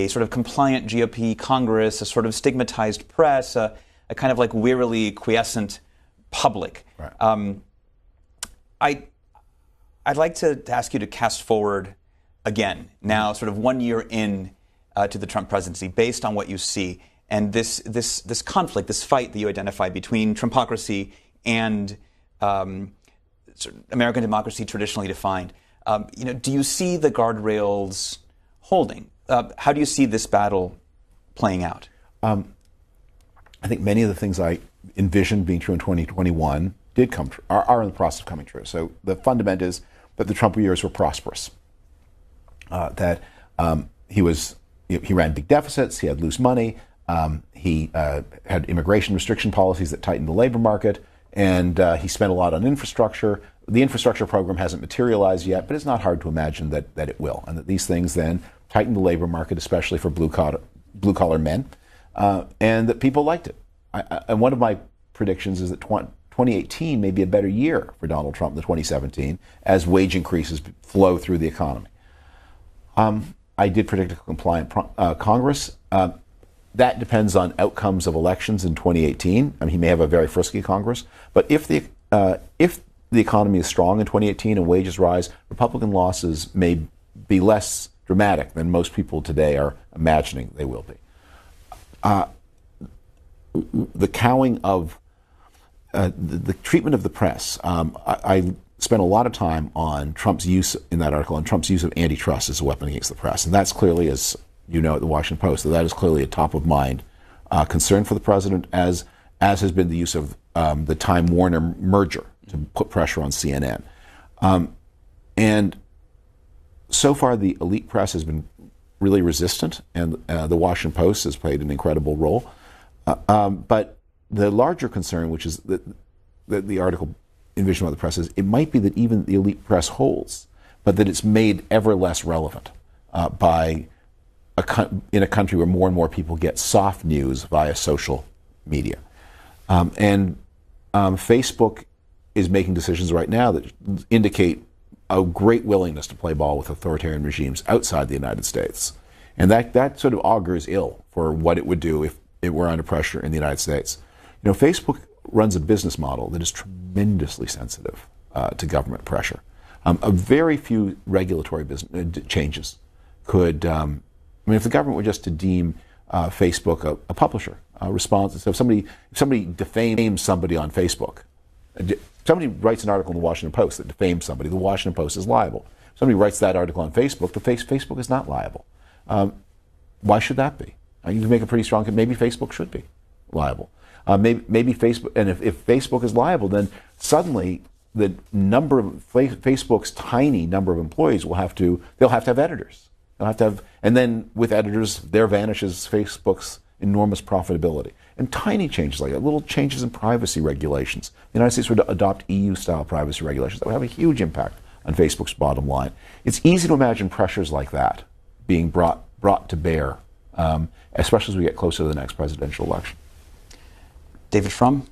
sort of compliant GOP Congress, a sort of stigmatized press, a kind of like wearily quiescent public. Right. I'd like to ask you to cast forward again, now sort of 1 year in to the Trump presidency, based on what you see, and this conflict, this fight that you identify between Trumpocracy and American democracy traditionally defined. Do you see the guardrails holding? How do you see this battle playing out? I think many of the things I envisioned being true in 2021 did come true, are in the process of coming true. So the fundament is that the Trump years were prosperous. That he ran big deficits, he had loose money, he had immigration restriction policies that tightened the labor market, and he spent a lot on infrastructure. The infrastructure program hasn't materialized yet, but it's not hard to imagine that it will, and that these things then tighten the labor market, especially for blue-collar men, and that people liked it. And one of my predictions is that 2018 may be a better year for Donald Trump than 2017 as wage increases flow through the economy. I did predict a compliant Congress. That depends on outcomes of elections in 2018. He may have a very frisky Congress, but if the economy is strong in 2018 and wages rise, Republican losses may be less dramatic than most people today are imagining they will be. The cowing of the treatment of the press. I spent a lot of time on Trump's use in that article, on Trump's use of antitrust as a weapon against the press, and that's clearly, as you know, at the Washington Post, that is clearly a top of mind concern for the president, as has been the use of the Time Warner merger to put pressure on CNN. And so far, the elite press has been really resistant, and the Washington Post has played an incredible role. But the larger concern, which is that the article envisioned by the press, is it might be that even the elite press holds, but that it's made ever less relevant in a country where more and more people get soft news via social media. Facebook is making decisions right now that indicate a great willingness to play ball with authoritarian regimes outside the United States. And that sort of augurs ill for what it would do if it were under pressure in the United States. Facebook runs a business model that is tremendously sensitive to government pressure. A very few regulatory changes could, if the government were just to deem Facebook a publisher, responsible. So if somebody defames somebody on Facebook, somebody writes an article in the Washington Post that defames somebody, the Washington Post is liable. If somebody writes that article on Facebook, Facebook is not liable. Why should that be? You can make a pretty strong case. Maybe Facebook should be liable. Maybe Facebook, and if Facebook is liable, then suddenly the number of Facebook's tiny number of employees they'll have to have editors. They'll have to have, and then with editors, there vanishes Facebook's enormous profitability. And tiny changes like that, little changes in privacy regulations. The United States would adopt EU-style privacy regulations that would have a huge impact on Facebook's bottom line. It's easy to imagine pressures like that being brought to bear, especially as we get closer to the next presidential election. David Frum,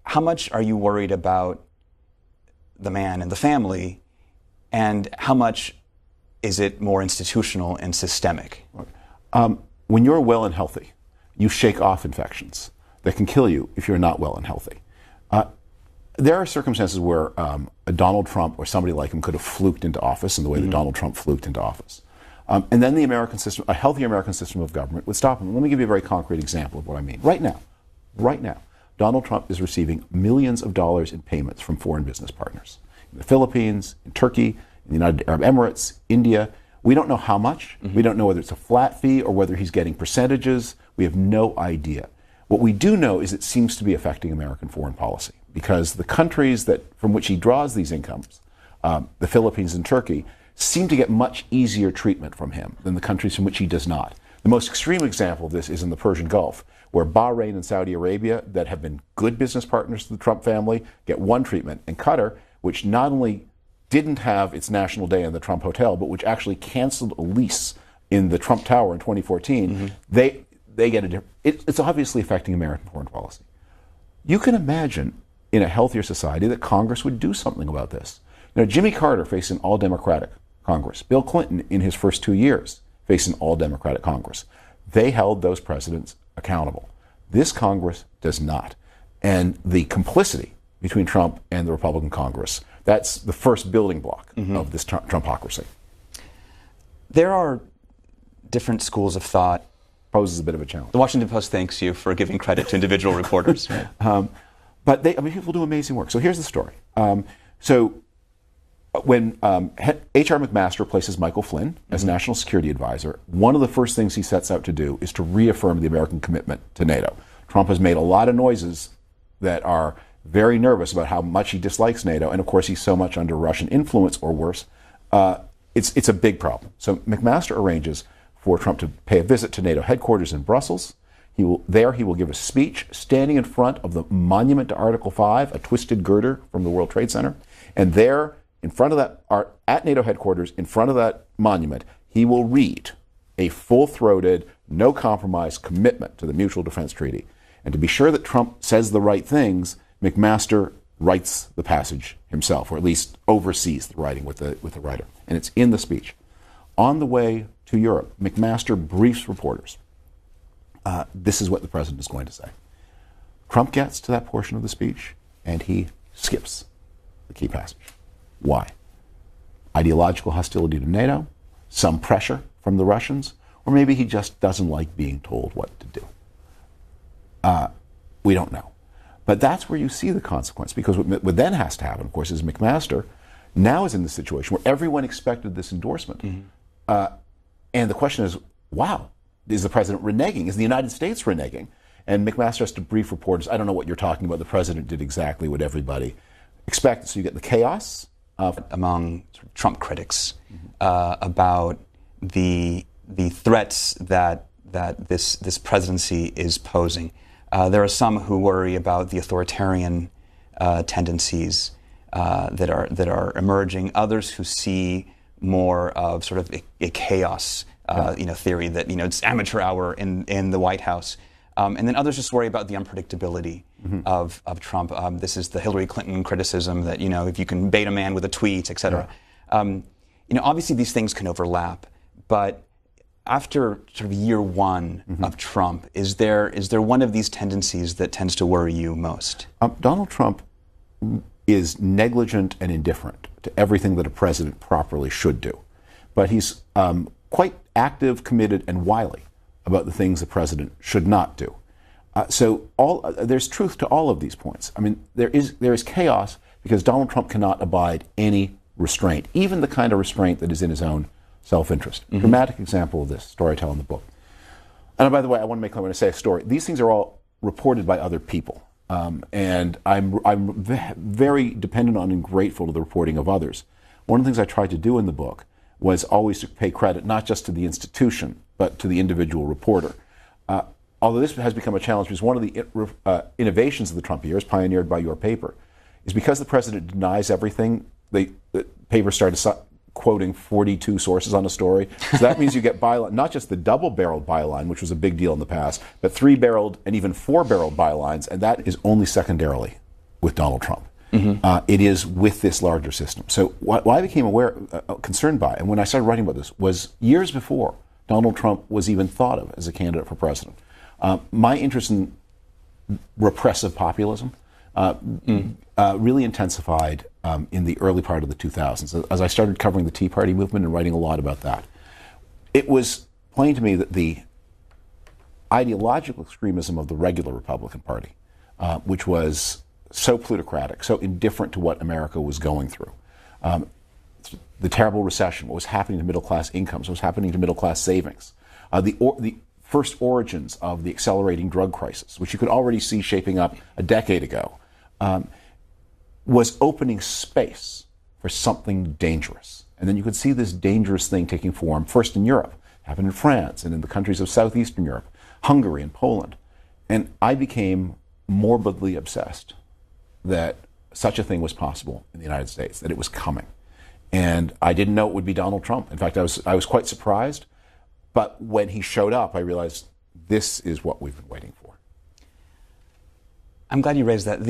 how much are you worried about the man and the family, and how much is it more institutional and systemic? When you're well and healthy, you shake off infections that can kill you if you're not well and healthy. There are circumstances where a Donald Trump or somebody like him could have fluked into office in the way that Donald Trump fluked into office. And then the American system, a healthy American system of government, would stop him. Let me give you a very concrete example of what I mean. Right now, Donald Trump is receiving millions of dollars in payments from foreign business partners in the Philippines, in Turkey, in the United Arab Emirates, India. We don't know how much. We don't know whether it's a flat fee or whether he's getting percentages. We have no idea. What we do know is it seems to be affecting American foreign policy, because the countries from which he draws these incomes, the Philippines and Turkey, seem to get much easier treatment from him than the countries from which he does not. The most extreme example of this is in the Persian Gulf, where Bahrain and Saudi Arabia, that have been good business partners to the Trump family, get one treatment, and Qatar, which not only didn't have its National Day in the Trump Hotel, but which actually canceled a lease in the Trump Tower in 2014, they get a different. It's obviously affecting American foreign policy. You can imagine in a healthier society that Congress would do something about this. You know, Jimmy Carter faced an all-Democratic Congress. Bill Clinton, in his first 2 years, faced an all-Democratic Congress. They held those presidents accountable. This Congress does not. And the complicity between Trump and the Republican Congress, that's the first building block of this Trumpocracy. There are different schools of thought. Poses a bit of a challenge. The Washington Post thanks you for giving credit to individual reporters. But people do amazing work. So here's the story. When H.R. McMaster replaces Michael Flynn as National Security Advisor, one of the first things he sets out to do is to reaffirm the American commitment to NATO. Trump has made a lot of noises that are very nervous about how much he dislikes NATO, and of course he's so much under Russian influence or worse. It's a big problem. So McMaster arranges for Trump to pay a visit to NATO headquarters in Brussels. He will give a speech standing in front of the monument to Article 5, a twisted girder from the World Trade Center. And there, in front of that, at NATO headquarters, in front of that monument, he will read a full-throated, no-compromise commitment to the Mutual Defense Treaty. And to be sure that Trump says the right things, McMaster writes the passage himself, or at least oversees the writing with the writer. And it's in the speech. On the way to Europe, McMaster briefs reporters. This is what the president is going to say. Trump gets to that portion of the speech, and he skips the key passage. Why? Ideological hostility to NATO, some pressure from the Russians, or maybe he just doesn't like being told what to do. We don't know. But that's where you see the consequence, because what then has to happen, of course, is McMaster now is in the situation where everyone expected this endorsement. And the question is, wow, is the president reneging? Is the United States reneging? And McMaster has to brief reporters. I don't know what you're talking about. The president did exactly what everybody expected. So you get the chaos among Trump critics about the threats that this presidency is posing. There are some who worry about the authoritarian tendencies that are emerging. Others who see more of sort of a chaos theory that it's amateur hour in the White House. And then others just worry about the unpredictability of Trump. This is the Hillary Clinton criticism that, if you can bait a man with a tweet, et cetera. Obviously these things can overlap, but after sort of year one of Trump, is there one of these tendencies that tends to worry you most? Donald Trump is negligent and indifferent to everything that a president properly should do. But he's quite active, committed, and wily about the things the president should not do. So there's truth to all of these points. I mean, there is chaos because Donald Trump cannot abide any restraint, even the kind of restraint that is in his own self-interest. Dramatic example of this, story I tell in the book. And by the way, I want to make clear when I say a story, these things are all reported by other people. And I'm very dependent on and grateful to the reporting of others. One of the things I tried to do in the book was always to pay credit not just to the institution, but to the individual reporter. Although this has become a challenge, because one of the innovations of the Trump years, pioneered by your paper, is because the president denies everything, the paper started quoting 42 sources on a story. So that means you get byline, not just the double-barreled byline, which was a big deal in the past, but three-barreled and even four-barreled bylines, and that is only secondarily with Donald Trump. It is with this larger system. So what I became concerned by, and when I started writing about this, was years before Donald Trump was even thought of as a candidate for president. My interest in repressive populism really intensified in the early part of the 2000s, as I started covering the Tea Party movement and writing a lot about that. it was plain to me that the ideological extremism of the regular Republican Party, which was so plutocratic, so indifferent to what America was going through, the terrible recession, what was happening to middle-class incomes, what was happening to middle-class savings, the first origins of the accelerating drug crisis, which you could already see shaping up a decade ago, was opening space for something dangerous. And then you could see this dangerous thing taking form first in Europe, happened in France and in the countries of southeastern Europe, Hungary and Poland. And I became morbidly obsessed that such a thing was possible in the United States, that it was coming. And I didn't know it would be Donald Trump. In fact, I was quite surprised. But when he showed up, I realized this is what we've been waiting for. I'm glad you raised that.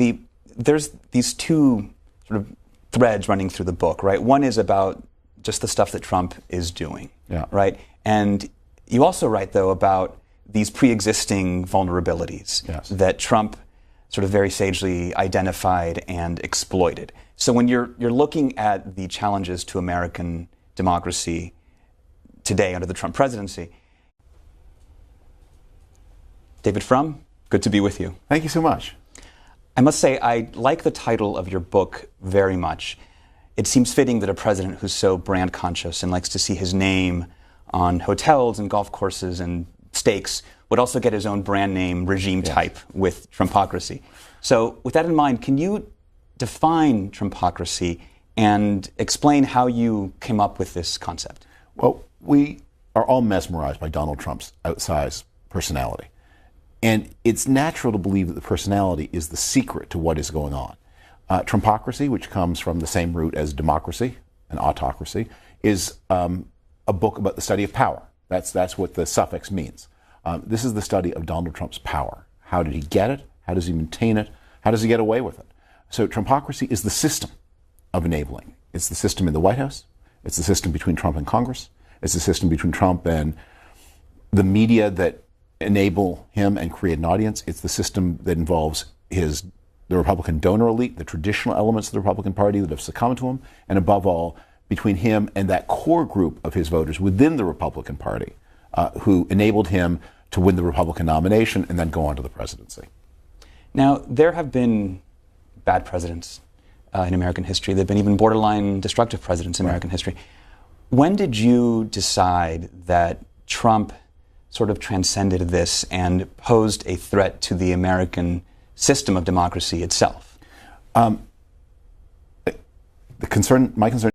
There's these two sort of threads running through the book, right? One is about just the stuff that Trump is doing, right? And you also write, though, about these pre-existing vulnerabilities that Trump sort of very sagely identified and exploited. So when you're looking at the challenges to American democracy today under the Trump presidency, David Frum, good to be with you. Thank you so much. I must say, I like the title of your book very much. It seems fitting that a president who's so brand conscious and likes to see his name on hotels and golf courses and steaks would also get his own brand name regime type with Trumpocracy. So with that in mind, can you define Trumpocracy and explain how you came up with this concept? Well, we are all mesmerized by Donald Trump's outsized personality. And it's natural to believe that the personality is the secret to what is going on. Trumpocracy, which comes from the same root as democracy and autocracy, is a book about the study of power. That's what the suffix means. This is the study of Donald Trump's power. How did he get it? How does he maintain it? How does he get away with it? So Trumpocracy is the system of enabling. It's the system in the White House. It's the system between Trump and Congress. It's the system between Trump and the media that enable him and create an audience. It's the system that involves the Republican donor elite, the traditional elements of the Republican Party that have succumbed to him, and above all, between him and that core group of his voters within the Republican Party who enabled him to win the Republican nomination and then go on to the presidency. Now, there have been bad presidents in American history. There have been even borderline destructive presidents in American history. When did you decide that Trump sort of transcended this and posed a threat to the American system of democracy itself? My concern